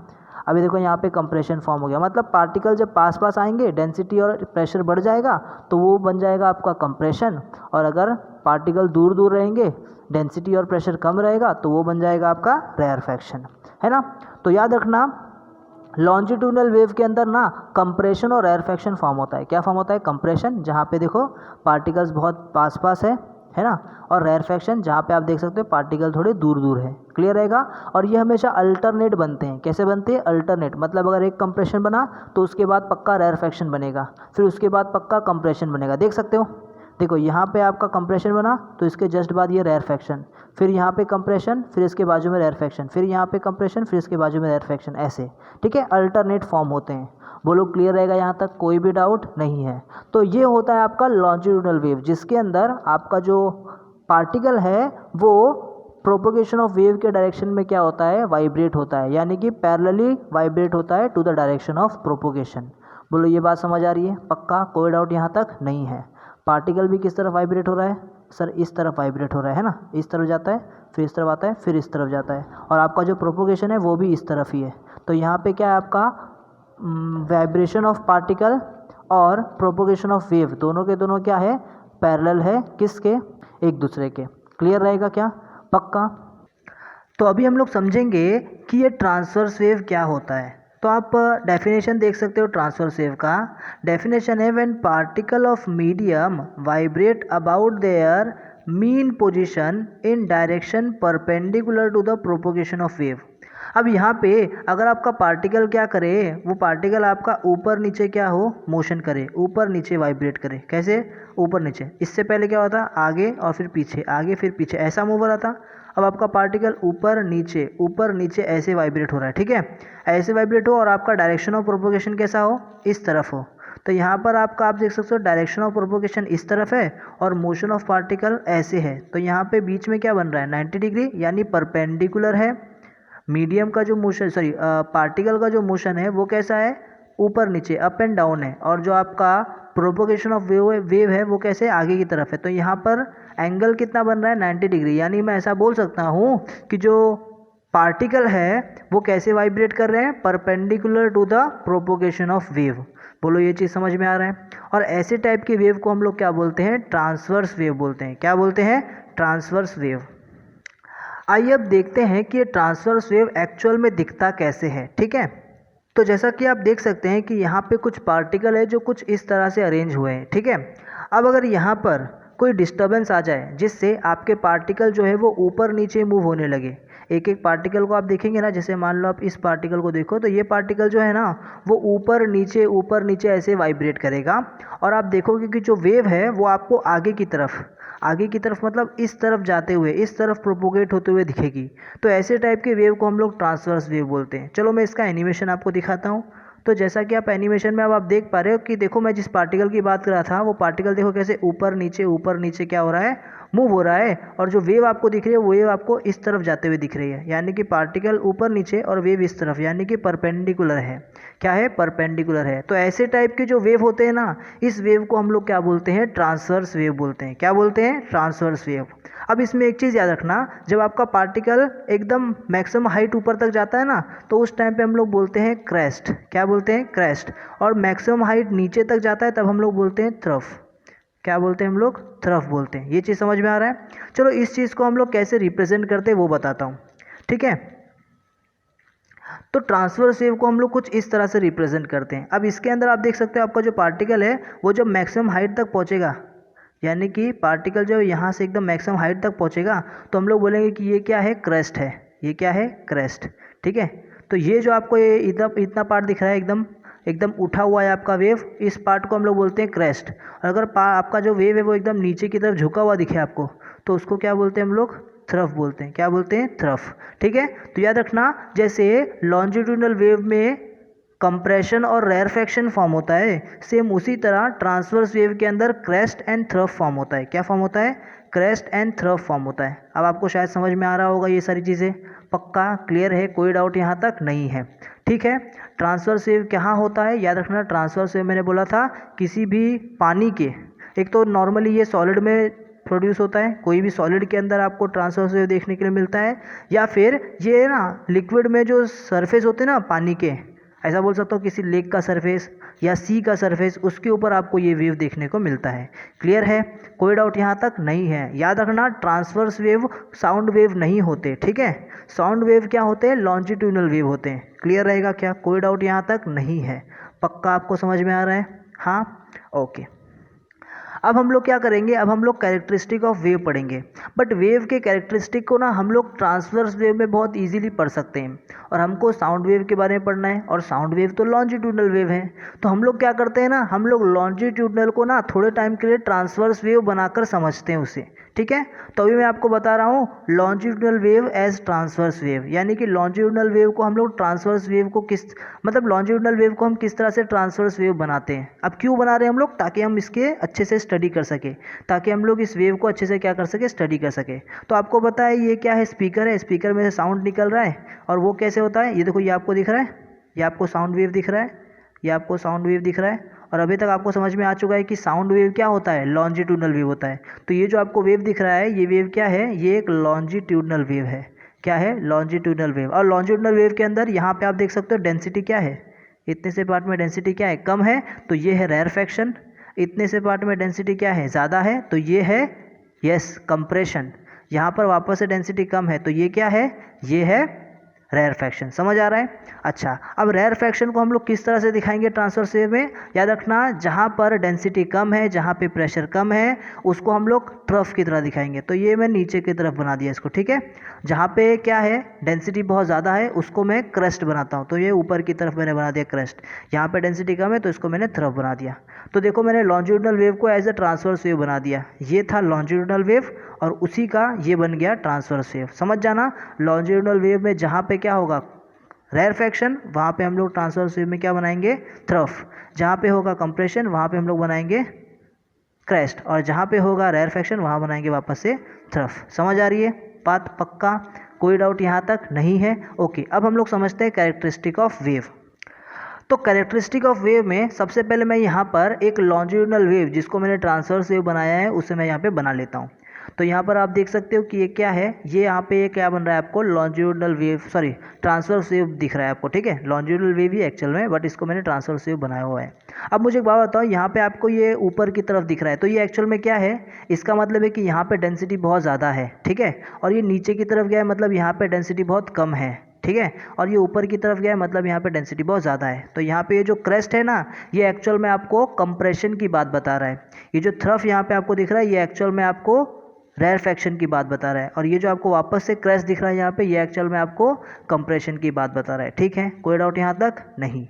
अभी देखो यहाँ पे कंप्रेशन फॉर्म हो गया, मतलब पार्टिकल जब पास पास आएंगे डेंसिटी और प्रेशर बढ़ जाएगा तो वो बन जाएगा आपका कंप्रेशन, और अगर पार्टिकल दूर दूर रहेंगे, डेंसिटी और प्रेशर कम रहेगा, तो वो बन जाएगा आपका रेयर फ्रैक्शन, है ना। तो याद रखना लॉन्जिट्यूडनल वेव के अंदर ना कंप्रेशन और एयर फ्रैक्शन फॉर्म होता है। क्या फॉर्म होता है, कंप्रेशन, जहाँ पे देखो पार्टिकल्स बहुत पास पास है ना, और रेयर फ्रैक्शन जहाँ पे आप देख सकते हो पार्टिकल थोड़े दूर दूर है। क्लियर रहेगा। और ये हमेशा अल्टरनेट बनते हैं। कैसे बनते हैं, अल्टरनेट, मतलब अगर एक कंप्रेशन बना तो उसके बाद पक्का रेयर फ्रैक्शन बनेगा, फिर उसके बाद पक्का कंप्रेशन बनेगा। देख सकते हो, देखो यहाँ पे आपका कंप्रेशन बना तो इसके जस्ट बाद ये रेयर फ्रैक्शन, फिर यहाँ पे कंप्रेशन, फिर इसके बाजू में रेयर फ्रैक्शन, फिर यहाँ पे कंप्रेशन, फिर इसके बाजू में रेयर फ्रैक्शन, ऐसे, ठीक है, अल्टरनेट फॉर्म होते हैं। बोलो क्लियर रहेगा, यहाँ तक कोई भी डाउट नहीं है। तो ये होता है आपका लॉन्जिट्यूडनल वेव, जिसके अंदर आपका जो पार्टिकल है वो प्रोपोगेशन ऑफ वेव के डायरेक्शन में क्या होता है, वाइब्रेट होता है, यानी कि पैरेलली वाइब्रेट होता है to the direction of propagation. बोलो ये बात समझ आ रही है, पक्का कोई डाउट यहाँ तक नहीं है। पार्टिकल भी किस तरफ वाइब्रेट हो रहा है, सर इस तरफ वाइब्रेट हो रहा है ना, इस तरफ जाता है, फिर इस तरफ आता है, फिर इस तरफ जाता है, और आपका जो प्रोपोगेशन है वो भी इस तरफ ही है। तो यहाँ पे क्या है आपका वाइब्रेशन ऑफ पार्टिकल और प्रोपोगेशन ऑफ वेव दोनों के दोनों क्या है, पैरेलल है, किसके, एक दूसरे के। क्लियर रहेगा क्या, पक्का। तो अभी हम लोग समझेंगे कि ये ट्रांसवर्स वेव क्या होता है। तो आप डेफिनेशन देख सकते हो ट्रांसवर्स वेव का। डेफिनेशन है when particle of medium vibrate about their mean position in direction perpendicular to the propagation of wave. अब यहाँ पे अगर आपका पार्टिकल क्या करे, वो पार्टिकल आपका ऊपर नीचे क्या हो, मोशन करे, ऊपर नीचे वाइब्रेट करे। कैसे, ऊपर नीचे। इससे पहले क्या होता, आगे और फिर पीछे, आगे फिर पीछे, ऐसा मूव हो रहा था। अब आपका पार्टिकल ऊपर नीचे ऐसे वाइब्रेट हो रहा है, ठीक है, ऐसे वाइब्रेट हो, और आपका डायरेक्शन ऑफ प्रोपोगेशन कैसा हो, इस तरफ हो। तो यहाँ पर आपका आप देख सकते हो डायरेक्शन ऑफ प्रोपोगेशन इस तरफ है और मोशन ऑफ पार्टिकल ऐसे है। तो यहाँ पे बीच में क्या बन रहा है, 90 डिग्री, यानी परपेंडिकुलर है। मीडियम का जो मोशन, पार्टिकल का जो मोशन है वो कैसा है, ऊपर नीचे, अप एंड डाउन है, और जो आपका प्रोपोगेशन ऑफ वेव है वो कैसे, आगे की तरफ है। तो यहाँ पर एंगल कितना बन रहा है, 90 डिग्री। यानी मैं ऐसा बोल सकता हूँ कि जो पार्टिकल है वो कैसे वाइब्रेट कर रहे हैं, perpendicular to the propagation of wave. बोलो ये चीज़ समझ में आ रहा है। और ऐसे टाइप की वेव को हम लोग क्या बोलते हैं, ट्रांसवर्स वेव बोलते हैं। क्या बोलते हैं, ट्रांसवर्स वेव। आइए अब देखते हैं कि ये ट्रांसवर्स वेव एक्चुअल में दिखता कैसे है, ठीक है। तो जैसा कि आप देख सकते हैं कि यहाँ पे कुछ पार्टिकल है जो कुछ इस तरह से अरेंज हुए हैं, ठीक है। अब अगर यहाँ पर कोई डिस्टर्बेंस आ जाए जिससे आपके पार्टिकल जो है वो ऊपर नीचे मूव होने लगे, एक एक पार्टिकल को आप देखेंगे ना, जैसे मान लो आप इस पार्टिकल को देखो, तो ये पार्टिकल जो है ना वो ऊपर नीचे ऐसे वाइब्रेट करेगा, और आप देखोगे कि जो वेव है वो आपको आगे की तरफ मतलब इस तरफ जाते हुए, इस तरफ प्रोपोगेट होते हुए दिखेगी। तो ऐसे टाइप के वेव को हम लोग ट्रांसवर्स वेव बोलते हैं। चलो मैं इसका एनिमेशन आपको दिखाता हूँ। तो जैसा कि आप एनिमेशन में अब आप देख पा रहे हो कि देखो मैं जिस पार्टिकल की बात कर रहा था वो पार्टिकल देखो कैसे ऊपर नीचे क्या हो रहा है, मूव हो रहा है, और जो वेव आपको दिख रही है वो वेव आपको इस तरफ जाते हुए दिख रही है, यानी कि पार्टिकल ऊपर नीचे और वेव इस तरफ, यानी कि परपेंडिकुलर है। क्या है, परपेंडिकुलर है। तो ऐसे टाइप के जो वेव होते हैं ना, इस वेव को हम लोग क्या बोलते हैं, ट्रांसवर्स वेव बोलते हैं। क्या बोलते हैं, ट्रांसवर्स वेव। अब इसमें एक चीज़ याद रखना, जब आपका पार्टिकल एकदम मैक्सिमम हाइट ऊपर तक जाता है ना, तो उस टाइम पे हम लोग बोलते हैं क्रेस्ट। क्या बोलते हैं, क्रेस्ट। और मैक्सिमम हाइट नीचे तक जाता है तब हम लोग बोलते हैं थ्रफ। क्या बोलते हैं हम लोग, थ्रफ बोलते हैं। ये चीज़ समझ में आ रहा है। चलो इस चीज़ को हम लोग कैसे रिप्रेजेंट करते हैं वो बताता हूँ, ठीक है। तो ट्रांसवर्स वेव को हम लोग कुछ इस तरह से रिप्रेजेंट करते हैं। अब इसके अंदर आप देख सकते हो आपका जो पार्टिकल है वो जब मैक्सिमम हाइट तक पहुँचेगा, यानी कि पार्टिकल जो यहाँ से एकदम मैक्सिमम हाइट तक पहुँचेगा तो हम लोग बोलेंगे कि ये क्या है, क्रेस्ट है। ये क्या है, क्रेस्ट। ठीक है, तो ये जो आपको ये इतना पार्ट दिख रहा है एकदम एकदम उठा हुआ है आपका वेव, इस पार्ट को हम लोग बोलते हैं क्रेस्ट। और अगर आपका जो वेव है वो एकदम नीचे की तरफ झुका हुआ दिखे आपको तो उसको क्या बोलते हैं हम लोग, थ्रफ बोलते हैं। क्या बोलते हैं, थ्रफ। ठीक है, तो याद रखना जैसे लॉन्जिट्यूडनल वेव में कंप्रेशन और रेयरफैक्शन फॉर्म होता है, सेम उसी तरह ट्रांसवर्स वेव के अंदर क्रेस्ट एंड थ्रफ फॉर्म होता है। क्या फॉर्म होता है, क्रेस्ट एंड थ्रफ फॉर्म होता है। अब आपको शायद समझ में आ रहा होगा ये सारी चीज़ें, पक्का क्लियर है, कोई डाउट यहाँ तक नहीं है। ठीक है, ट्रांसवर्स वेव कहाँ होता है, याद रखना ट्रांसवर्स वेव मैंने बोला था किसी भी पानी के, एक तो नॉर्मली ये सॉलिड में प्रोड्यूस होता है, कोई भी सॉलिड के अंदर आपको ट्रांसवर्स वेव देखने के लिए मिलता है, या फिर ये ना लिक्विड में जो सरफेस होते हैं ना पानी के, ऐसा बोल सकता हूँ किसी लेक का सरफेस या सी का सरफेस, उसके ऊपर आपको ये वेव देखने को मिलता है। क्लियर है, कोई डाउट यहाँ तक नहीं है। याद रखना ट्रांसवर्स वेव साउंड वेव नहीं होते। ठीक है, साउंड वेव क्या होते हैं, लॉन्जिट्यूडनल वेव होते हैं। क्लियर रहेगा क्या, कोई डाउट यहाँ तक नहीं है, पक्का आपको समझ में आ रहा है। हाँ, ओके। अब हम लोग क्या करेंगे, अब हम लोग कैरेक्टरिस्टिक ऑफ वेव पढ़ेंगे। बट वेव के कैरेक्टरिस्टिक को ना हम लोग ट्रांसवर्स वेव में बहुत इजीली पढ़ सकते हैं, और हमको साउंड वेव के बारे में पढ़ना है, और साउंड वेव तो लॉन्जिट्यूडनल वेव है। तो हम लोग क्या करते हैं ना, हम लोग लॉन्जिट्यूडनल को ना थोड़े टाइम के लिए ट्रांसवर्स वेव बनाकर समझते हैं उसे। ठीक है, तो अभी मैं आपको बता रहा हूँ longitudinal wave as transverse wave, यानी कि लॉन्जिट्यूडनल वेव को हम लोग ट्रांसवर्स वेव को किस मतलब लॉन्जिट्यूडनल वेव को हम किस तरह से ट्रांसवर्स वेव बनाते हैं। अब क्यों बना रहे हैं हम लोग, ताकि हम इसके अच्छे से स्टडी कर सके, ताकि हम लोग इस वेव को अच्छे से क्या कर सके, स्टडी कर सके। तो आपको पता है ये क्या है, स्पीकर है, स्पीकर में से साउंड निकल रहा है, और वो कैसे होता है, ये देखो ये आपको दिख रहा है, ये आपको साउंड वेव दिख रहा है, ये आपको साउंड वेव दिख रहा है। और अभी तक आपको समझ में आ चुका है कि साउंड वेव क्या होता है, लॉन्जिट्यूडनल वेव होता है। तो ये जो आपको वेव दिख रहा है, ये वेव क्या है, ये एक लॉन्जिट्यूडनल वेव है। क्या है, लॉन्जिट्यूडनल वेव। और लॉन्जिट्यूडनल वेव के अंदर यहाँ पे आप देख सकते हो डेंसिटी क्या है, इतने से पार्ट में डेंसिटी क्या है, कम है, तो ये है रेयरफैक्शन। इतने से पार्ट में डेंसिटी क्या है, ज़्यादा है, तो ये है यस कंप्रेशन। यहाँ पर वापस से डेंसिटी कम है, तो ये क्या है, ये है रेयरफैक्शन। समझ आ रहा है। अच्छा, अब रेयरफैक्शन को हम लोग किस तरह से दिखाएंगे ट्रांसवर्स वेव में, याद रखना जहाँ पर डेंसिटी कम है, जहाँ पे प्रेशर कम है, उसको हम लोग ट्रफ की तरह दिखाएंगे। तो ये मैं नीचे की तरफ बना दिया इसको। ठीक है, जहाँ पे क्या है डेंसिटी बहुत ज़्यादा है उसको मैं क्रेस्ट बनाता हूँ, तो ये ऊपर की तरफ मैंने बना दिया क्रेस्ट। यहाँ पे डेंसिटी कम है तो इसको मैंने थ्रफ बना दिया। तो देखो मैंने लॉन्जिट्यूडनल वेव को एज ए ट्रांसवर्स वेव बना दिया, ये था लॉन्जिट्यूडनल वेव, और उसी का ये बन गया ट्रांसवर्स वेव। समझ जाना, लॉन्जिट्यूडनल वेव में जहाँ पे क्या होगा रेयरफैक्शन, वहाँ पे हम लोग ट्रांसवर्स वेव में क्या बनाएंगे, थ्रफ। जहाँ पे होगा कंप्रेशन, वहाँ पे हम लोग बनाएंगे क्रेस्ट, और जहाँ पे होगा रेयरफैक्शन, वहाँ बनाएंगे वापस से थ्रफ। समझ आ रही है बात, पक्का कोई डाउट यहाँ तक नहीं है। ओके, अब हम लोग समझते हैं कैरेक्टरिस्टिक ऑफ वेव। तो कैरेक्टरिस्टिक ऑफ वेव में सबसे पहले मैं यहाँ पर एक लॉन्जिट्यूडनल वेव जिसको मैंने ट्रांसवर्स वेव बनाया है उसे मैं यहाँ पे बना लेता हूँ। तो यहाँ पर आप देख सकते हो कि ये क्या है, ये यहाँ पे ये क्या बन रहा है आपको, longitudinal wave, sorry transverse wave दिख रहा है आपको। ठीक है, लॉन्जिट्यूडनल वेव ही एक्चुअल में, बट इसको मैंने ट्रांसवर्स वेव बनाया हुआ है। अब मुझे एक बात बताओ, यहाँ पे आपको ये ऊपर की तरफ दिख रहा है, तो ये एक्चुअल में क्या है, इसका मतलब है कि यहाँ पे डेंसिटी बहुत ज़्यादा है। ठीक है, और ये नीचे की तरफ गया है, मतलब यहाँ पे डेंसिटी बहुत कम है। ठीक है, और ये ऊपर की तरफ गया है, मतलब यहाँ पे डेंसिटी बहुत ज़्यादा है। तो यहाँ पे ये जो क्रेस्ट है ना, ये एक्चुअल में आपको कंप्रेशन की बात बता रहा है। ये जो थ्रफ यहाँ पे आपको दिख रहा है, ये एक्चुअल में आपको रेयरफैक्शन की बात बता रहा है, और ये जो आपको वापस से क्रेस्ट दिख रहा है यहाँ पे, ये एक्चुअल में आपको कंप्रेशन की बात बता रहा है। ठीक है, कोई डाउट यहाँ तक नहीं।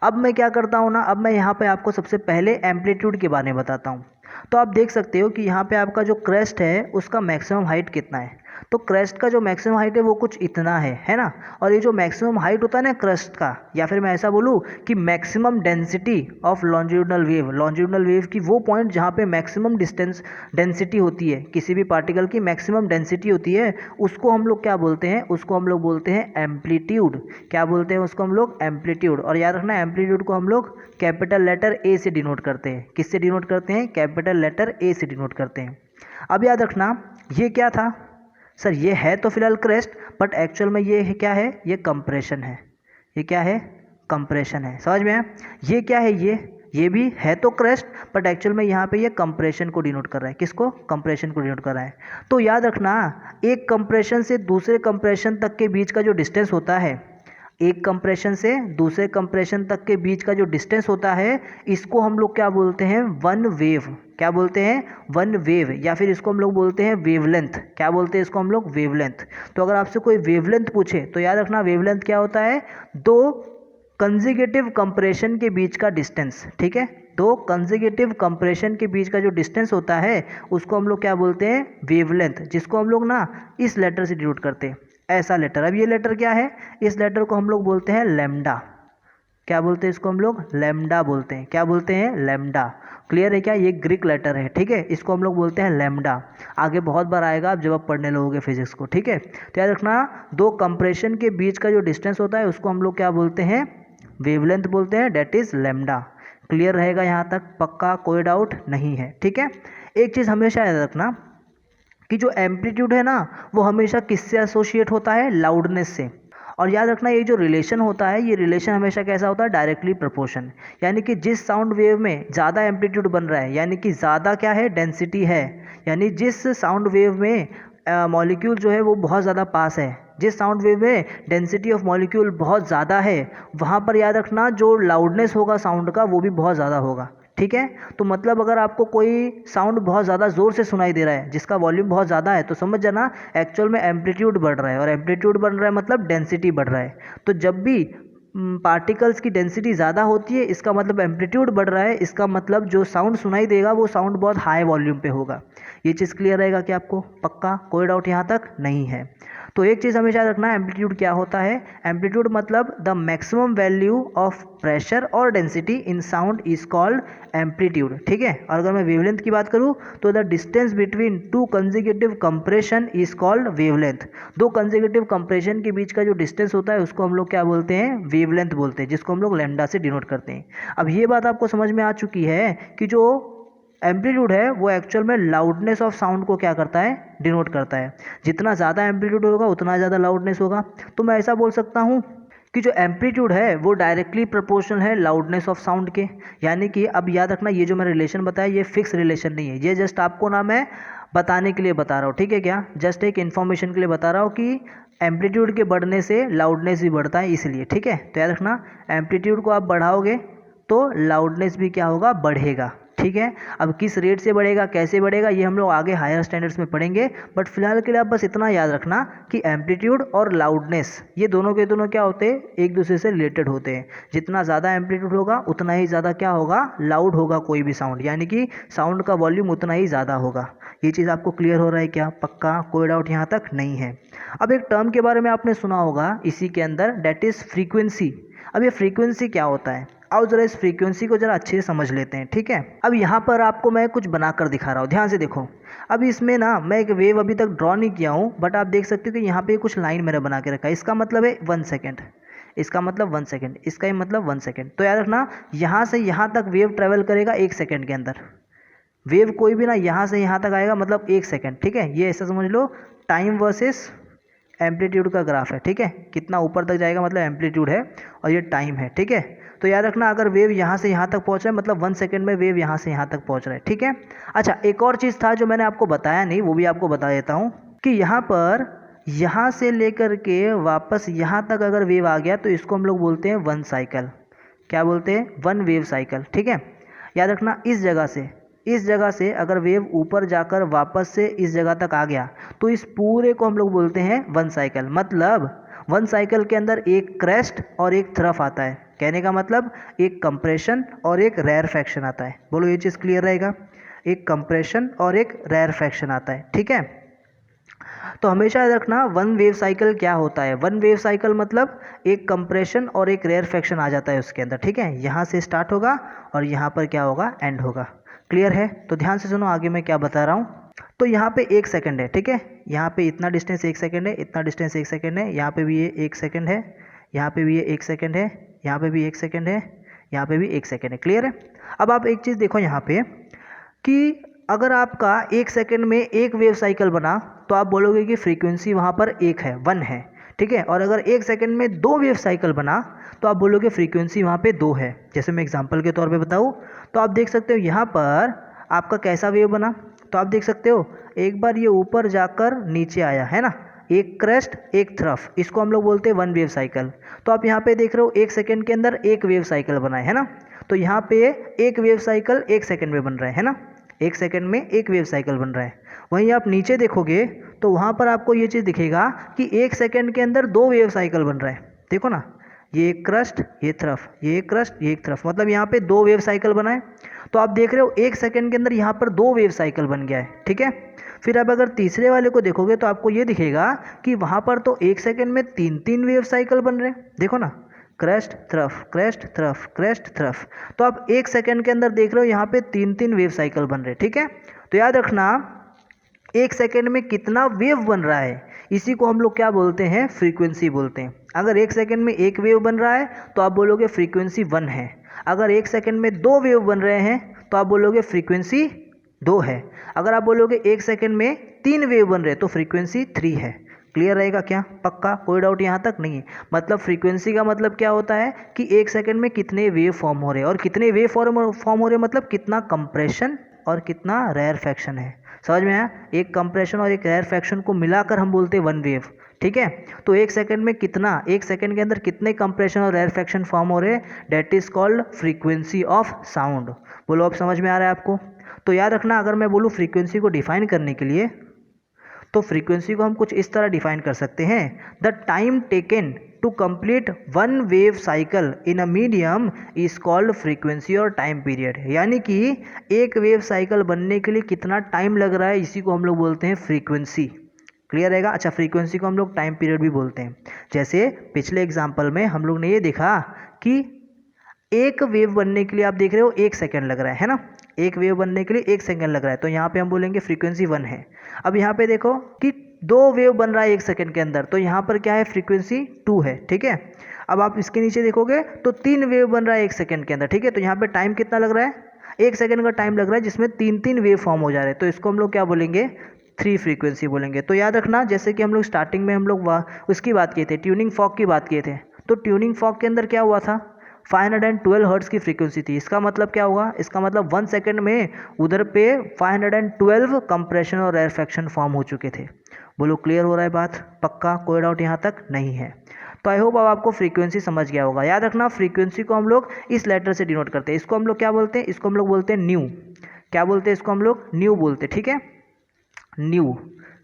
अब मैं क्या करता हूँ ना, अब मैं यहाँ पे आपको सबसे पहले एम्पलीट्यूड के बारे में बताता हूँ। तो आप देख सकते हो कि यहाँ पे आपका जो क्रेस्ट है उसका मैक्सिमम हाइट कितना है। तो क्रेस्ट का जो मैक्सिमम हाइट है वो कुछ इतना है ना। और ये जो मैक्सिमम हाइट होता है ना क्रेस्ट का, या फिर मैं ऐसा बोलूँ कि maximum density of longitudinal wave, longitudinal wave की वो पॉइंट जहाँ पे मैक्सिमम डिस्टेंस डेंसिटी होती है, किसी भी पार्टिकल की मैक्सिमम डेंसिटी होती है, उसको हम लोग क्या बोलते हैं, उसको हम लोग बोलते हैं एम्पलीट्यूड। क्या बोलते हैं उसको हम लोग, एम्पलीट्यूड। और याद रखना एम्पलीट्यूड को हम लोग कैपिटल लेटर ए से डिनोट करते हैं। किससे डिनोट करते हैं, कैपिटल लेटर ए से डिनोट करते हैं। अब याद रखना ये क्या था सर, ये है तो फिलहाल क्रेस्ट, बट एक्चुअल में ये क्या है, ये कंप्रेशन है। ये क्या है, कंप्रेशन है। समझ में आया, ये क्या है, ये भी है तो क्रेस्ट, बट एक्चुअल में यहाँ पे ये कंप्रेशन को डिनोट कर रहा है। किसको, कंप्रेशन को डिनोट कर रहा है। तो याद रखना एक कंप्रेशन से दूसरे कंप्रेशन तक के बीच का जो डिस्टेंस होता है, एक कंप्रेशन से दूसरे कंप्रेशन तक के बीच का जो डिस्टेंस होता है, इसको हम लोग क्या बोलते हैं, वन वेव। क्या बोलते हैं, वन वेव, या फिर इसको हम लोग बोलते हैं वेवलेंथ। क्या बोलते हैं इसको हम लोग, वेवलेंथ। तो अगर आपसे कोई वेवलेंथ पूछे तो याद रखना वेवलेंथ क्या होता है, दो कंजिगेटिव कंप्रेशन के बीच का डिस्टेंस। ठीक है, दो कंजिगेटिव कंप्रेशन के बीच का जो डिस्टेंस होता है उसको हम लोग क्या बोलते हैं, वेवलेंथ, जिसको हम लोग ना इस लेटर से डिनोट करते हैं, ऐसा लेटर। अब ये लेटर क्या है, इस लेटर को हम लोग बोलते हैं लैम्डा। क्या बोलते हैं इसको हम लोग, लैम्डा बोलते हैं। क्या बोलते हैं, लैम्डा। क्लियर है क्या, ये ग्रीक लेटर है। ठीक है, इसको हम लोग बोलते हैं लैम्डा। आगे बहुत बार आएगा आप जब आप पढ़ने लगोगे फिजिक्स को। ठीक है, तो याद रखना दो कंप्रेशन के बीच का जो डिस्टेंस होता है उसको हम लोग क्या बोलते हैं, वेवलेंथ बोलते हैं, डेट इज लैम्डा। क्लियर रहेगा यहाँ तक, पक्का, कोई डाउट नहीं है। ठीक है, एक चीज़ हमेशा याद रखना कि जो एम्पलीट्यूड है ना वो हमेशा किससे एसोसिएट होता है, लाउडनेस से। और याद रखना ये जो रिलेशन होता है ये रिलेशन हमेशा कैसा होता है, डायरेक्टली प्रोपोर्शन। यानी कि जिस साउंड वेव में ज़्यादा एम्पलीट्यूड बन रहा है, यानी कि ज़्यादा क्या है, डेंसिटी है, यानी जिस साउंड वेव में मॉलिक्यूल जो है वो बहुत ज़्यादा पास है, जिस साउंड वेव में डेंसिटी ऑफ मॉलिक्यूल बहुत ज़्यादा है, वहाँ पर याद रखना जो लाउडनेस होगा साउंड का वो भी बहुत ज़्यादा होगा। ठीक है, तो मतलब अगर आपको कोई साउंड बहुत ज़्यादा ज़ोर से सुनाई दे रहा है जिसका वॉल्यूम बहुत ज़्यादा है तो समझ जाना एक्चुअल में एम्पलीट्यूड बढ़ रहा है, और एम्पलीट्यूड बढ़ रहा है मतलब डेंसिटी बढ़ रहा है। तो जब भी पार्टिकल्स की डेंसिटी ज़्यादा होती है इसका मतलब एम्पलीट्यूड बढ़ रहा है, इसका मतलब जो साउंड सुनाई देगा वो साउंड बहुत हाई वॉल्यूम पे होगा। ये चीज़ क्लियर रहेगा कि आपको, पक्का, कोई डाउट यहाँ तक नहीं है। तो एक चीज़ हमेशा याद रखना, एम्पलीट्यूड क्या होता है, एम्पलीट्यूड मतलब the maximum value of pressure और density in sound is called amplitude. ठीक है, और अगर मैं वेवलेंथ की बात करूँ तो the distance between two कंजिगेटिव compression is called wavelength. दो कंजिगेटिव कंप्रेशन के बीच का जो डिस्टेंस होता है उसको हम लोग क्या बोलते हैं, वेवलेंथ बोलते हैं, जिसको हम लोग लैम्डा से डिनोट करते हैं। अब ये बात आपको समझ में आ चुकी है कि जो एम्पलीट्यूड है वो एक्चुअल में लाउडनेस ऑफ साउंड को क्या करता है, डिनोट करता है। जितना ज़्यादा एम्पलीट्यूड होगा उतना ज़्यादा लाउडनेस होगा। तो मैं ऐसा बोल सकता हूँ कि जो एम्पलीट्यूड है वो डायरेक्टली प्रोपोर्शनल है लाउडनेस ऑफ साउंड के। यानी कि अब याद रखना ये जो मैं रिलेशन बताया ये फिक्स रिलेशन नहीं है, ये जस्ट आपको ना मैं बताने के लिए बता रहा हूँ। ठीक है, क्या जस्ट एक इन्फॉर्मेशन के लिए बता रहा हूँ कि एम्पलीट्यूड के बढ़ने से लाउडनेस भी बढ़ता है इसलिए। ठीक है, तो याद रखना एम्पलीट्यूड को आप बढ़ाओगे तो लाउडनेस भी क्या होगा, बढ़ेगा। ठीक है, अब किस रेट से बढ़ेगा, कैसे बढ़ेगा, ये हम लोग आगे हायर स्टैंडर्ड्स में पढ़ेंगे। बट फिलहाल के लिए आप बस इतना याद रखना कि एम्पलीट्यूड और लाउडनेस ये दोनों के दोनों क्या होते हैं, एक दूसरे से रिलेटेड होते हैं। जितना ज़्यादा एम्पलीट्यूड होगा उतना ही ज़्यादा क्या होगा, लाउड होगा कोई भी साउंड, यानी कि साउंड का वॉल्यूम उतना ही ज़्यादा होगा। ये चीज़ आपको क्लियर हो रहा है क्या, पक्का, कोई डाउट यहाँ तक नहीं है। अब एक टर्म के बारे में आपने सुना होगा इसी के अंदर, डेट इज़ फ्रीक्वेंसी। अब ये फ्रीक्वेंसी क्या होता है, आओ जरा इस फ्रीक्वेंसी को जरा अच्छे से समझ लेते हैं। ठीक है, अब यहाँ पर आपको मैं कुछ बनाकर दिखा रहा हूँ, ध्यान से देखो। अब इसमें ना मैं एक वेव अभी तक ड्रॉ नहीं किया हूँ, बट आप देख सकते हो कि यहाँ पे कुछ लाइन मैंने बना के रखा है। इसका मतलब है 1 सेकेंड, इसका मतलब 1 सेकेंड, इसका ही मतलब 1 सेकेंड। तो याद रखना यहाँ से यहाँ तक वेव ट्रेवल करेगा 1 सेकेंड के अंदर। वेव कोई भी ना यहाँ से यहाँ तक आएगा मतलब 1 सेकेंड। ठीक है, ये ऐसा समझ लो टाइम वर्सेस एम्पलीट्यूड का ग्राफ है। ठीक है, कितना ऊपर तक जाएगा मतलब एम्पलीट्यूड है और ये टाइम है। ठीक है, तो याद रखना अगर वेव यहाँ से यहाँ तक पहुँच रहा है मतलब 1 सेकेंड में वेव यहाँ से यहाँ तक पहुँच रहा है। ठीक है, अच्छा एक और चीज़ था जो मैंने आपको बताया नहीं, वो भी आपको बता देता हूँ कि यहाँ पर यहाँ से लेकर के वापस यहाँ तक अगर वेव आ गया तो इसको हम लोग बोलते हैं 1 साइकिल। क्या बोलते हैं, 1 वेव साइकिल। ठीक है, याद रखना इस जगह से अगर वेव ऊपर जाकर वापस से इस जगह तक आ गया तो इस पूरे को हम लोग बोलते हैं 1 साइकिल। मतलब 1 साइकिल के अंदर एक क्रेस्ट और एक थ्रफ आता है। कहने का मतलब एक कंप्रेशन और एक रेयरफैक्शन आता है। बोलो ये चीज़ क्लियर रहेगा, एक कंप्रेशन और एक रेयरफैक्शन आता है। ठीक है, तो हमेशा याद रखना 1 वेव साइकिल क्या होता है, 1 वेव साइकिल मतलब एक कंप्रेशन और एक रेयरफैक्शन आ जाता है उसके अंदर। ठीक है, यहाँ से स्टार्ट होगा और यहाँ पर क्या होगा, एंड होगा। क्लियर है, तो ध्यान से सुनो आगे मैं क्या बता रहा हूँ। तो यहाँ पे 1 सेकेंड है। ठीक है, यहाँ पे इतना डिस्टेंस 1 सेकेंड है, इतना डिस्टेंस 1 सेकेंड है, यहाँ पे भी ये 1 सेकेंड है, यहाँ पे भी ये 1 सेकेंड है, यहाँ पे भी 1 सेकेंड है, यहाँ पे भी 1 सेकेंड है। क्लियर है, अब आप एक चीज़ देखो यहाँ पे कि अगर आपका 1 सेकेंड में एक वेव साइकिल बना तो आप बोलोगे कि फ्रीक्वेंसी वहाँ पर 1 है। ठीक है, और अगर 1 सेकेंड में 2 वेव साइकिल बना तो आप बोलोगे फ्रीक्वेंसी वहाँ पे 2 है। जैसे मैं एग्जांपल के तौर पे बताऊँ तो आप देख सकते हो यहाँ पर आपका कैसा वेव बना, तो आप देख सकते हो एक बार ये ऊपर जाकर नीचे आया है ना, एक क्रेस्ट एक थ्रफ, इसको हम लोग बोलते हैं 1 वेव साइकिल। तो आप यहाँ पे देख रहे हो 1 सेकेंड के अंदर एक वेव साइकिल बना है ना, तो यहाँ पे एक वेव साइकिल 1 सेकेंड में बन रहा है ना, 1 सेकंड में एक वेव साइकिल बन रहा है। वहीं आप नीचे देखोगे तो वहाँ पर आपको ये चीज़ दिखेगा कि 1 सेकंड के अंदर 2 वेव साइकिल बन रहा है। देखो ना, ये एक क्रस्ट, ये तरफ, ये एक क्रस्ट, ये एक तरफ, मतलब यहाँ पे 2 वेव साइकिल बना है। तो आप देख रहे हो 1 सेकंड के अंदर यहाँ पर 2 वेव साइकिल बन गया है, ठीक है। फिर अब अगर तीसरे वाले को देखोगे तो आपको ये दिखेगा कि वहाँ पर तो 1 सेकंड में 3 वेव साइकिल बन रहे हैं। देखो ना, क्रेस्ट तरफ, क्रेस्ट तरफ, क्रेस्ट तरफ। तो आप 1 सेकंड के अंदर देख रहे हो यहाँ पे 3 वेव साइकिल बन रहे हैं, ठीक है। तो याद रखना 1 सेकंड में कितना वेव बन रहा है, इसी को हम लोग क्या बोलते हैं, फ्रीक्वेंसी बोलते हैं। अगर 1 सेकंड में 1 वेव बन रहा है तो आप बोलोगे फ्रीक्वेंसी 1 है। अगर 1 सेकंड में 2 वेव बन रहे हैं तो आप बोलोगे फ्रीक्वेंसी 2 है। अगर आप बोलोगे 1 सेकंड में 3 वेव बन रहे हैं तो फ्रीक्वेंसी 3 है। क्लियर रहेगा क्या? पक्का, कोई डाउट यहाँ तक नहीं है। मतलब फ्रीक्वेंसी का मतलब क्या होता है कि 1 सेकंड में कितने वेव फॉर्म हो रहे हैं, और कितने वेव फॉर्म हो रहे हैं मतलब कितना कंप्रेशन और कितना रेयरफेक्शन है। समझ में आया? एक कंप्रेशन और एक रेयरफेक्शन को मिलाकर हम बोलते हैं 1 वेव, ठीक है। तो 1 सेकंड में कितना, 1 सेकंड के अंदर कितने कंप्रेशन और रेयरफेक्शन फॉर्म हो रहे हैं, that is called frequency of sound. बोलो अब समझ में आ रहा है आपको? तो याद रखना, अगर मैं बोलूँ फ्रीक्वेंसी को डिफाइन करने के लिए, तो फ्रीक्वेंसी को हम कुछ इस तरह डिफाइन कर सकते हैं, the time taken to complete 1 wave cycle in a medium is called frequency और टाइम पीरियड। यानी कि एक वेव साइकिल बनने के लिए कितना टाइम लग रहा है, इसी को हम लोग बोलते हैं फ्रीक्वेंसी। क्लियर रहेगा? अच्छा, फ्रीक्वेंसी को हम लोग टाइम पीरियड भी बोलते हैं। जैसे पिछले एग्जाम्पल में हम लोग ने ये देखा कि एक वेव बनने के लिए आप देख रहे हो 1 सेकेंड लग रहा है ना, एक वेव बनने के लिए 1 सेकेंड लग रहा है, तो यहाँ पे हम बोलेंगे फ्रीक्वेंसी 1 है। अब यहाँ पे देखो कि 2 वेव बन रहा है 1 सेकेंड के अंदर, तो यहाँ पर क्या है, फ्रीक्वेंसी 2 है, ठीक है। अब आप इसके नीचे देखोगे तो 3 वेव बन रहा है 1 सेकेंड के अंदर, ठीक है। तो यहाँ पे टाइम कितना लग रहा है, 1 सेकेंड का टाइम लग रहा है, जिसमें 3 वेव फॉर्म हो जा रहे हैं, तो इसको हम लोग क्या बोलेंगे, 3 फ्रीक्वेंसी बोलेंगे। तो याद रखना, जैसे कि हम लोग स्टार्टिंग में हम लोग उसकी बात किए थे, ट्यूनिंग फॉक की बात किए थे, तो ट्यूनिंग फॉक के अंदर क्या हुआ था, 512 हर्ट्ज की फ्रीक्वेंसी थी। इसका मतलब क्या होगा, इसका मतलब 1 सेकेंड में उधर पे 512 कंप्रेशन और रेयरफेक्शन फॉर्म हो चुके थे। बोलो क्लियर हो रहा है बात? पक्का, कोई डाउट यहाँ तक नहीं है। तो आई होप अब आपको फ्रीक्वेंसी समझ गया होगा। याद रखना, फ्रीक्वेंसी को हम लोग इस लेटर से डिनोट करते हैं। इसको हम लोग क्या बोलते हैं, इसको हम लोग बोलते हैं न्यू। क्या बोलते हैं इसको, हम लोग न्यू बोलते हैं, ठीक है। न्यू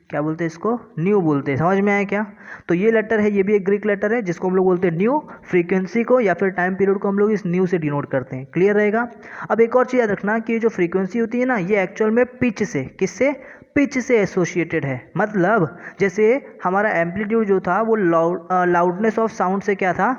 क्या बोलते हैं इसको, न्यू बोलते हैं। समझ में आया क्या? तो ये लेटर है, ये भी एक ग्रीक लेटर है, जिसको हम लोग बोलते हैं न्यू। फ्रीक्वेंसी को या फिर टाइम पीरियड को हम लोग इस न्यू से डिनोट करते हैं। क्लियर रहेगा? अब एक और चीज़ याद रखना कि जो फ्रीक्वेंसी होती है ना, ये एक्चुअल में पिच से, किससे, पिच से एसोसिएटेड है। मतलब जैसे हमारा एम्पलीट्यूड जो था वो लाउडनेस ऑफ साउंड से क्या था,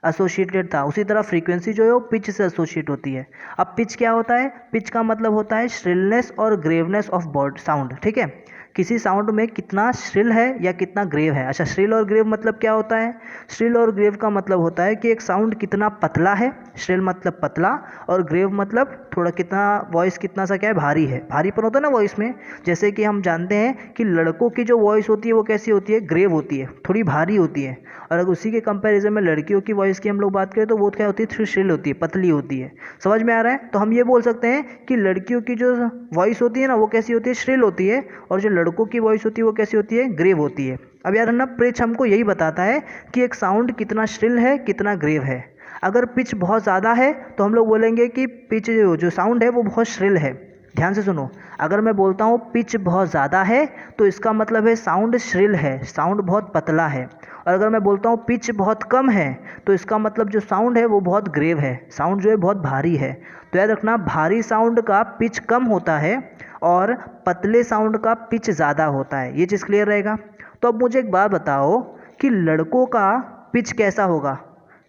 एसोसिएटेड था, उसी तरह फ्रीक्वेंसी जो है वो पिच से एसोसिएट होती है। अब पिच क्या होता है, पिच का मतलब होता है श्रिलनेस और ग्रेवनेस ऑफ बॉड साउंड, ठीक है। किसी साउंड में कितना श्रिल है या कितना ग्रेव है। अच्छा, श्रिल और ग्रेव मतलब क्या होता है, श्रिल और ग्रेव का मतलब होता है कि एक साउंड कितना पतला है, श्रिल मतलब पतला, और ग्रेव मतलब थोड़ा कितना, वॉइस कितना सा क्या है, भारी है, भारीपन होता है ना वॉइस में। जैसे कि हम जानते हैं कि लड़कों की जो वॉइस होती है वो कैसी होती है, ग्रेव होती है, थोड़ी भारी होती है। और अगर उसी के कंपैरिजन में लड़कियों की वॉइस की हम लोग बात करें तो वो क्या होती है, थोड़ी श्रिल होती है, पतली होती है। समझ में आ रहा है? तो हम ये बोल सकते हैं कि लड़कियों की जो वॉइस होती है ना वो कैसी होती है, श्रिल होती है, और जो लड़कों की वॉइस होती है वो कैसी होती है, ग्रेव होती है। अब यार ना, पिच हमको यही बताता है कि एक साउंड कितना श्रिल है, कितना ग्रेव है। अगर पिच बहुत ज़्यादा है तो हम लोग बोलेंगे कि पिच जो साउंड है वो बहुत श्रिल है। ध्यान से सुनो, अगर मैं बोलता हूँ पिच बहुत ज़्यादा है तो इसका मतलब है साउंड श्रिल है, साउंड बहुत पतला है। और अगर मैं बोलता हूँ पिच बहुत कम है तो इसका मतलब जो साउंड है वो बहुत ग्रेव है, साउंड जो है बहुत भारी है। तो याद रखना, भारी साउंड का पिच कम होता है और पतले साउंड का पिच ज़्यादा होता है। ये चीज़ क्लियर रहेगा? तो अब मुझे एक बात बताओ कि लड़कों का पिच कैसा होगा,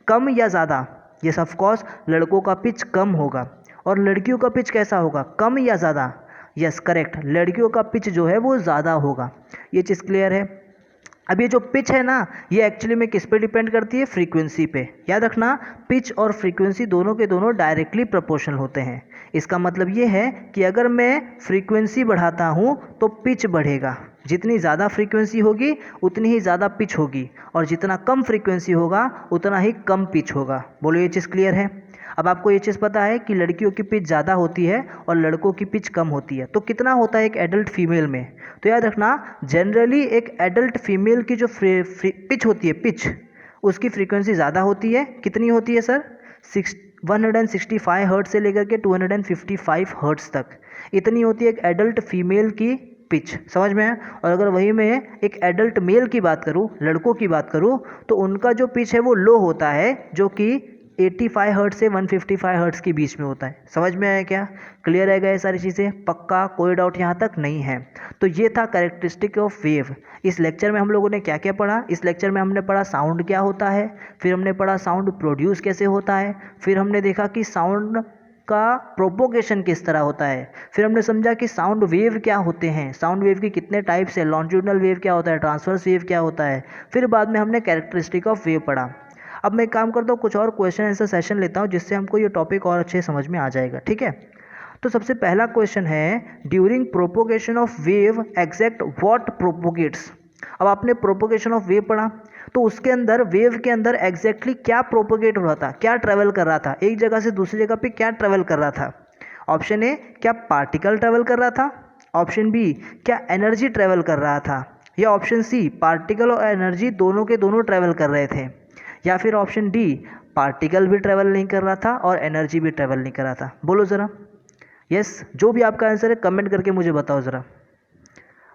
कम या ज़्यादा? यस ऑफ कोर्स, लड़कों का पिच कम होगा। और लड़कियों का पिच कैसा होगा, कम या ज़्यादा? यस करेक्ट, लड़कियों का पिच जो है वो ज़्यादा होगा। ये चीज़ क्लियर है? अब ये जो पिच है ना, ये एक्चुअली में किस पे डिपेंड करती है, फ्रीक्वेंसी पे। याद रखना, पिच और फ्रीक्वेंसी दोनों के दोनों डायरेक्टली प्रोपोर्शनल होते हैं। इसका मतलब ये है कि अगर मैं फ्रीक्वेंसी बढ़ाता हूँ तो पिच बढ़ेगा। जितनी ज़्यादा फ्रीक्वेंसी होगी उतनी ही ज़्यादा पिच होगी, और जितना कम फ्रीक्वेंसी होगा उतना ही कम पिच होगा। बोलो ये चीज़ क्लियर है? अब आपको ये चीज़ पता है कि लड़कियों की पिच ज़्यादा होती है और लड़कों की पिच कम होती है। तो कितना होता है एक एडल्ट फीमेल में? तो याद रखना, जनरली एक एडल्ट फीमेल की जो पिच होती है, पिच, उसकी फ्रीक्वेंसी ज़्यादा होती है। कितनी होती है सर? 165 हर्ट्ज से लेकर के 255 हर्ट्ज तक। इतनी होती है एक एडल्ट फीमेल की पिच, समझ में है। और अगर वही मैं एक एडल्ट मेल की बात करूँ, लड़कों की बात करूँ, तो उनका जो पिच है वो लो होता है, जो कि 85 हर्ट्ज से 155 हर्ट्ज के बीच में होता है। समझ में आया क्या? क्लियर है ये सारी चीज़ें? पक्का कोई डाउट यहाँ तक नहीं है? तो ये था कैरेक्टरिस्टिक ऑफ वेव। इस लेक्चर में हम लोगों ने क्या क्या पढ़ा? इस लेक्चर में हमने पढ़ा साउंड क्या होता है, फिर हमने पढ़ा साउंड प्रोड्यूस कैसे होता है, फिर हमने देखा कि साउंड का प्रोपोगेशन किस तरह होता है, फिर हमने समझा कि साउंड वेव क्या होते हैं, साउंड वेव के कितने टाइप्स है, लॉन्जिट्यूडनल वेव क्या होता है, ट्रांसवर्स वेव क्या होता है, फिर बाद में हमने कैरेक्टरिस्टिक ऑफ वेव पढ़ा। अब मैं एक काम करता हूँ, कुछ और क्वेश्चन आंसर सेशन लेता हूँ, जिससे हमको ये टॉपिक और अच्छे समझ में आ जाएगा। ठीक है, तो सबसे पहला क्वेश्चन है, during propagation of wave exact what propagates. अब आपने प्रोपोगेशन ऑफ वेव पढ़ा, तो उसके अंदर वेव के अंदर एग्जैक्टली क्या प्रोपोगेट हो रहा था, क्या ट्रेवल कर रहा था, एक जगह से दूसरी जगह पे क्या ट्रेवल कर रहा था। ऑप्शन ए, क्या पार्टिकल ट्रेवल कर रहा था, ऑप्शन बी, क्या एनर्जी ट्रेवल कर रहा था, या ऑप्शन सी, पार्टिकल और एनर्जी दोनों के दोनों ट्रेवल कर रहे थे, या फिर ऑप्शन डी, पार्टिकल भी ट्रेवल नहीं कर रहा था और एनर्जी भी ट्रेवल नहीं कर रहा था। बोलो ज़रा यस, जो भी आपका आंसर है कमेंट करके मुझे बताओ ज़रा,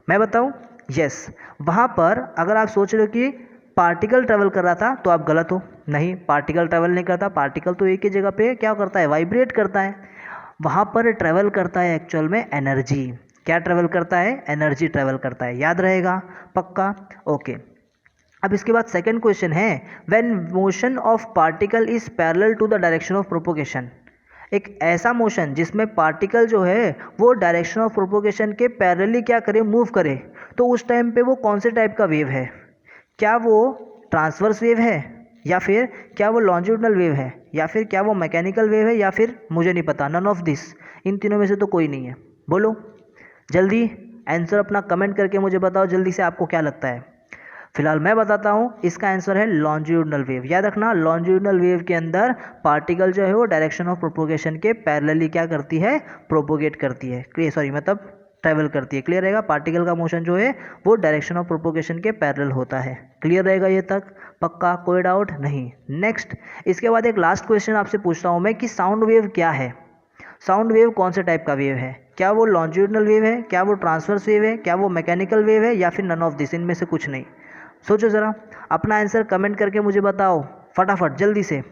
मैं बताऊं यस। वहाँ पर अगर आप सोच रहे हो कि पार्टिकल ट्रेवल कर रहा था, तो आप गलत हो। नहीं, पार्टिकल ट्रेवल नहीं करता, पार्टिकल तो एक ही जगह पे क्या करता है, वाइब्रेट करता है। वहाँ पर ट्रेवल करता है एक्चुअल में एनर्जी। क्या ट्रेवल करता है, एनर्जी ट्रेवल करता है, याद रहेगा पक्का। ओके, अब इसके बाद सेकंड क्वेश्चन है, when motion of particle is parallel to the direction of propagation. एक ऐसा मोशन जिसमें पार्टिकल जो है वो डायरेक्शन ऑफ प्रोपोगेशन के पैरेलली क्या करे, मूव करे, तो उस टाइम पे वो कौन से टाइप का वेव है? क्या वो ट्रांसवर्स वेव है, या फिर क्या वो लॉन्जिट्यूडनल वेव है, या फिर क्या वो मैकेनिकल वेव है, या फिर मुझे नहीं पता, नन ऑफ दिस, इन तीनों में से तो कोई नहीं है। बोलो जल्दी आंसर अपना कमेंट करके मुझे बताओ जल्दी से, आपको क्या लगता है। फिलहाल मैं बताता हूँ, इसका आंसर है लॉन्जिट्यूडनल वेव। याद रखना, लॉन्जिट्यूडनल वेव के अंदर पार्टिकल जो है वो डायरेक्शन ऑफ प्रोपोगेशन के पैरेलली क्या करती है, प्रोपोगेट करती है, मतलब ट्रैवल करती है। क्लियर रहेगा, पार्टिकल का मोशन जो है वो डायरेक्शन ऑफ प्रोपोगेशन के पैरेलल होता है। क्लियर रहेगा ये तक, पक्का कोई डाउट नहीं। नेक्स्ट, इसके बाद एक लास्ट क्वेश्चन आपसे पूछता हूँ मैं कि साउंड वेव क्या है। साउंड वेव कौन से टाइप का वेव है? क्या वो लॉन्जिट्यूडनल वेव है, क्या वो ट्रांसवर्स वेव है, क्या वो मैकेनिकल वेव है, या फिर नन ऑफ दिस, इनमें से कुछ नहीं। सोचो ज़रा, अपना आंसर कमेंट करके मुझे बताओ फटाफट जल्दी से।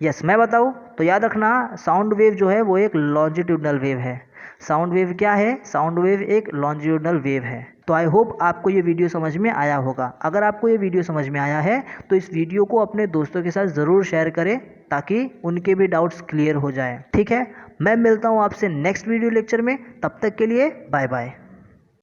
यस, मैं बताऊँ तो याद रखना, साउंड वेव जो है वो एक लॉन्जिट्यूडनल वेव है। साउंड वेव क्या है? साउंड वेव एक लॉन्जिट्यूडनल वेव है। तो आई होप आपको ये वीडियो समझ में आया होगा। अगर आपको ये वीडियो समझ में आया है तो इस वीडियो को अपने दोस्तों के साथ ज़रूर शेयर करें, ताकि उनके भी डाउट्स क्लियर हो जाए। ठीक है, मैं मिलता हूँ आपसे नेक्स्ट वीडियो लेक्चर में, तब तक के लिए बाय बाय।